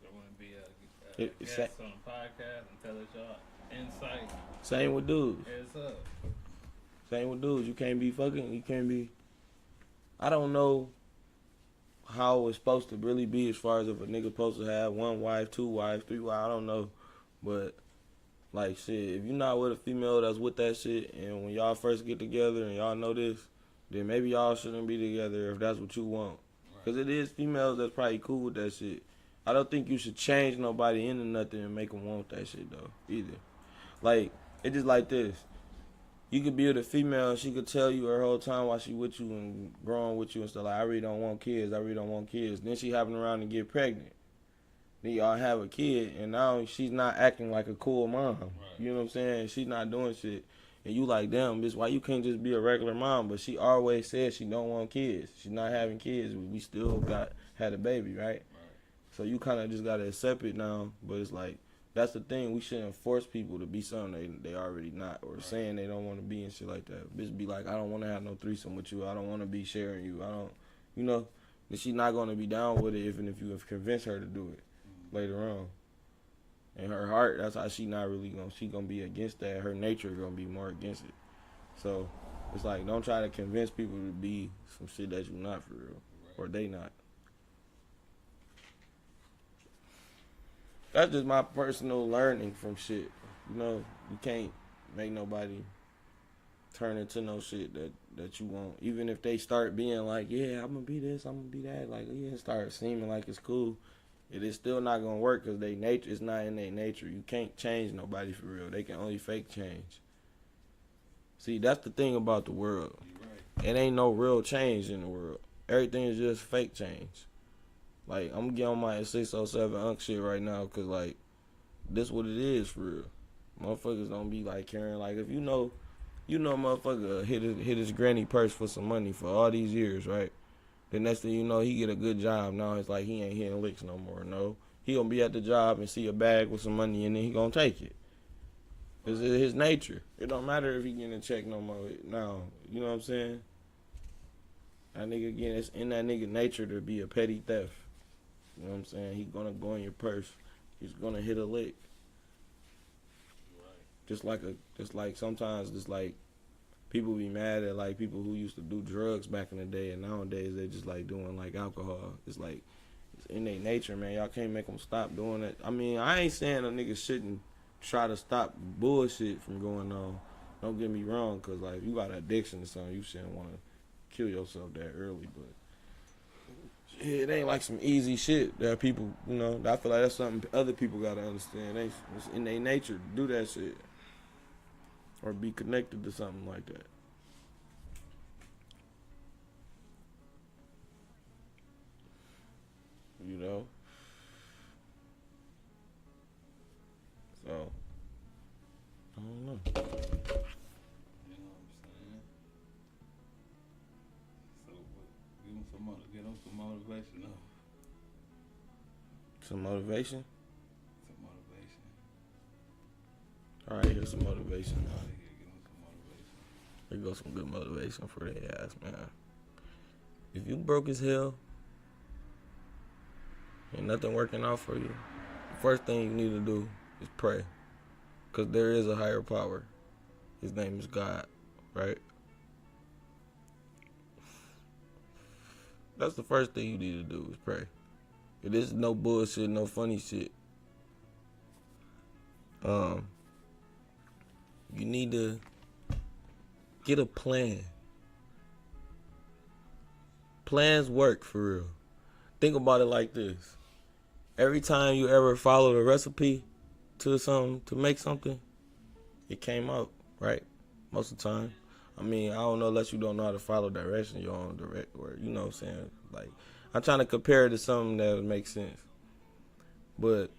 Speaker 2: that want to be a guest on a podcast and tell us y'all insight.
Speaker 1: Same with dudes.
Speaker 2: Heads up.
Speaker 1: Same with dudes. You can't be fucking. You can't be. I don't know how it's supposed to really be as far as if a nigga supposed to have one wife, two wives, three wives. I don't know. But, like, shit, if you're not with a female that's with that shit, and when y'all first get together and y'all know this, then maybe y'all shouldn't be together if that's what you want. Because it is females that's probably cool with that shit. I don't think you should change nobody into nothing and make them want that shit, though, either. Like, it's just like this. You could be with a female, she could tell you her whole time while she with you and growing with you and stuff like, I really don't want kids, I really don't want kids. Then she hopping around and get pregnant. Then y'all have a kid, and now she's not acting like a cool mom. Right. You know what I'm saying? She's not doing shit. And you like, damn, bitch, why you can't just be a regular mom? But she always said she don't want kids. She's not having kids. We still had a baby, right? So you kind of just got to accept it now. But it's like, that's the thing. We shouldn't force people to be something they already not, or saying they don't want to be and shit like that. Bitch be like, I don't want to have no threesome with you. I don't want to be sharing you. I don't, then she's not going to be down with it even if you have convinced her to do it later on. In her heart, that's how she not really going to, she going to be against that. Her nature going to be more against it. So it's like, don't try to convince people to be some shit that you're not for real, or they not. That's just my personal learning from shit. You can't make nobody turn into no shit that you want. Even if they start being like, yeah, I'm going to be this, I'm going to be that. Like, yeah, start seeming like it's cool. It is still not going to work because they nature is not in their nature. You can't change nobody for real. They can only fake change. See, that's the thing about the world. Right. It ain't no real change in the world. Everything is just fake change. Like, I'm getting on my 607 unk shit right now, cause like, this what it is for real. Motherfuckers don't be like caring. Like, if you know motherfucker hit his granny purse for some money for all these years, right? The next thing you know, he get a good job. Now it's like he ain't hitting licks no more. No, he gonna be at the job and see a bag with some money and then he gonna take it. It's his nature. It don't matter if he getting a check no more. Now, you know what I'm saying? That nigga, again, it's in that nigga nature to be a petty theft. You know what I'm saying? He gonna go in your purse. He's gonna hit a lick. Just like sometimes it's like people be mad at like people who used to do drugs back in the day, and nowadays they just like doing like alcohol. It's like it's in their nature, man. Y'all can't make them stop doing it. I mean, I ain't saying a nigga shouldn't try to stop bullshit from going on. Don't get me wrong, cause like if you got an addiction to something, you shouldn't want to kill yourself that early. But it ain't like some easy shit that people, you know. I feel like that's something other people gotta understand. It's in their nature to do that shit. Or be connected to something like that. You know? So, I don't know.
Speaker 2: You know what I'm saying? So, give them some motivation, though.
Speaker 1: Some motivation?
Speaker 2: Some motivation.
Speaker 1: Alright, here's some motivation.
Speaker 2: Give them some motivation.
Speaker 1: There goes some good motivation for their ass, man. If you broke as hell, and nothing working out for you, the first thing you need to do is pray. Because there is a higher power. His name is God, right? That's the first thing you need to do is pray. It is no bullshit, no funny shit. You need to get a plan. Plans work for real. Think about it like this. Every time you ever followed a recipe to something, to make something, it came out, right? Most of the time. I mean, I don't know unless you don't know how to follow direction, your own direct, or you know what I'm saying? Like, I'm trying to compare it to something that would make sense. But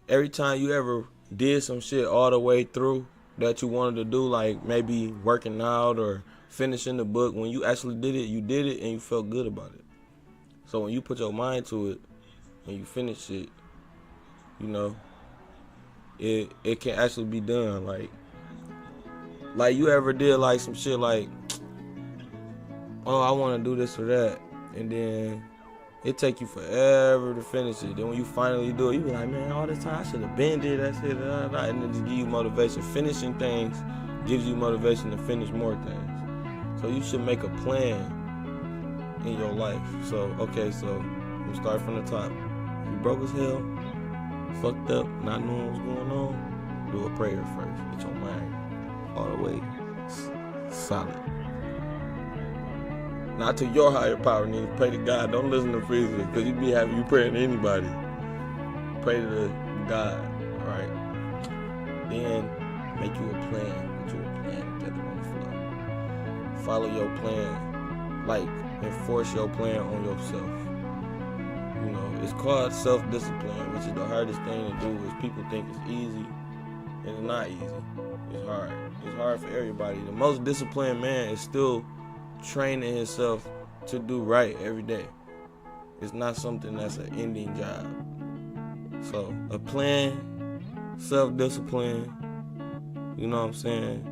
Speaker 1: every time you ever did some shit all the way through that you wanted to do, like maybe working out or finishing the book, when you actually did it, you did it and you felt good about it. So when you put your mind to it and you finish it, you know, it can actually be done. Like you ever did like some shit like, oh, I want to do this or that, and then it take you forever to finish it. Then when you finally do it, you be like, man, all this time I should have been did that shit, and it just give you motivation. Finishing things gives you motivation to finish more things. So you should make a plan in your life. So, okay, so I'm gonna start from the top. If you broke as hell, fucked up, not knowing what's going on, do a prayer first. Get your mind all the way solid. Not to your higher power, nigga. Pray to God. Don't listen to Freezer, because you be having you praying to anybody. Pray to God, alright? Then make you a plan. Put you a plan together on the floor. Follow your plan. Like, enforce your plan on yourself. You know, it's called self-discipline, which is the hardest thing to do. Is people think it's easy, and it's not easy. It's hard. It's hard for everybody. The most disciplined man is still training himself to do right every day. It's not something that's an ending job. So a plan, self-discipline, you know what I'm saying,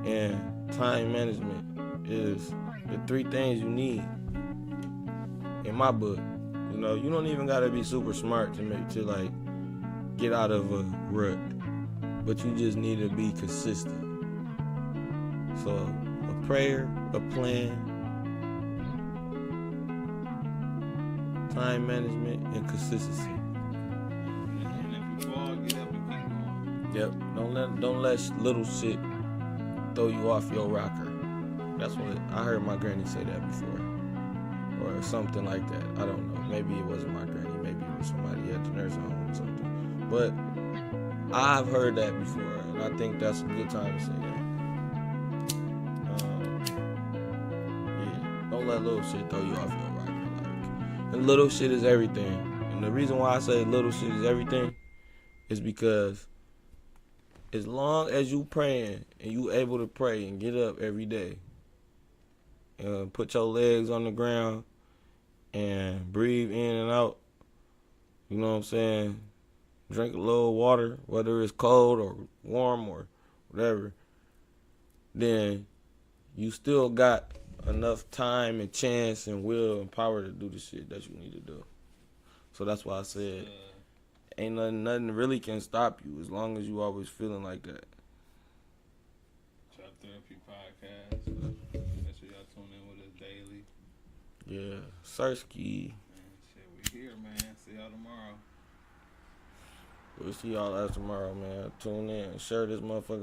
Speaker 1: and time management is the three things you need in my book. You know, you don't even gotta be super smart to like get out of a rut, but you just need to be consistent. So a prayer, a plan, time management, and consistency.
Speaker 2: And if you fall, get up and keep going.
Speaker 1: Yep. Don't let little shit throw you off your rocker. That's what I heard my granny say that before, or something like that. I don't know. Maybe it wasn't my granny. Maybe it was somebody at the nursing home or something. But I've heard that before, and I think that's a good time to say that. Don't let little shit throw you off your rocker. Like, And little shit is everything. And the reason why I say little shit is everything is because as long as you praying and you able to pray and get up every day and put your legs on the ground and breathe in and out, you know what I'm saying? Drink a little water, whether it's cold or warm or whatever, then you still got enough time and chance and will and power to do the shit that you need to do. So that's why I said, ain't nothing really can stop you as long as you always feeling like that.
Speaker 2: Trap Therapy Podcast. Make sure y'all tune in with us daily.
Speaker 1: Yeah, Sersky.
Speaker 2: Shit, we here, man. See y'all tomorrow.
Speaker 1: We'll see y'all tomorrow, man. Tune in. Share this motherfucker.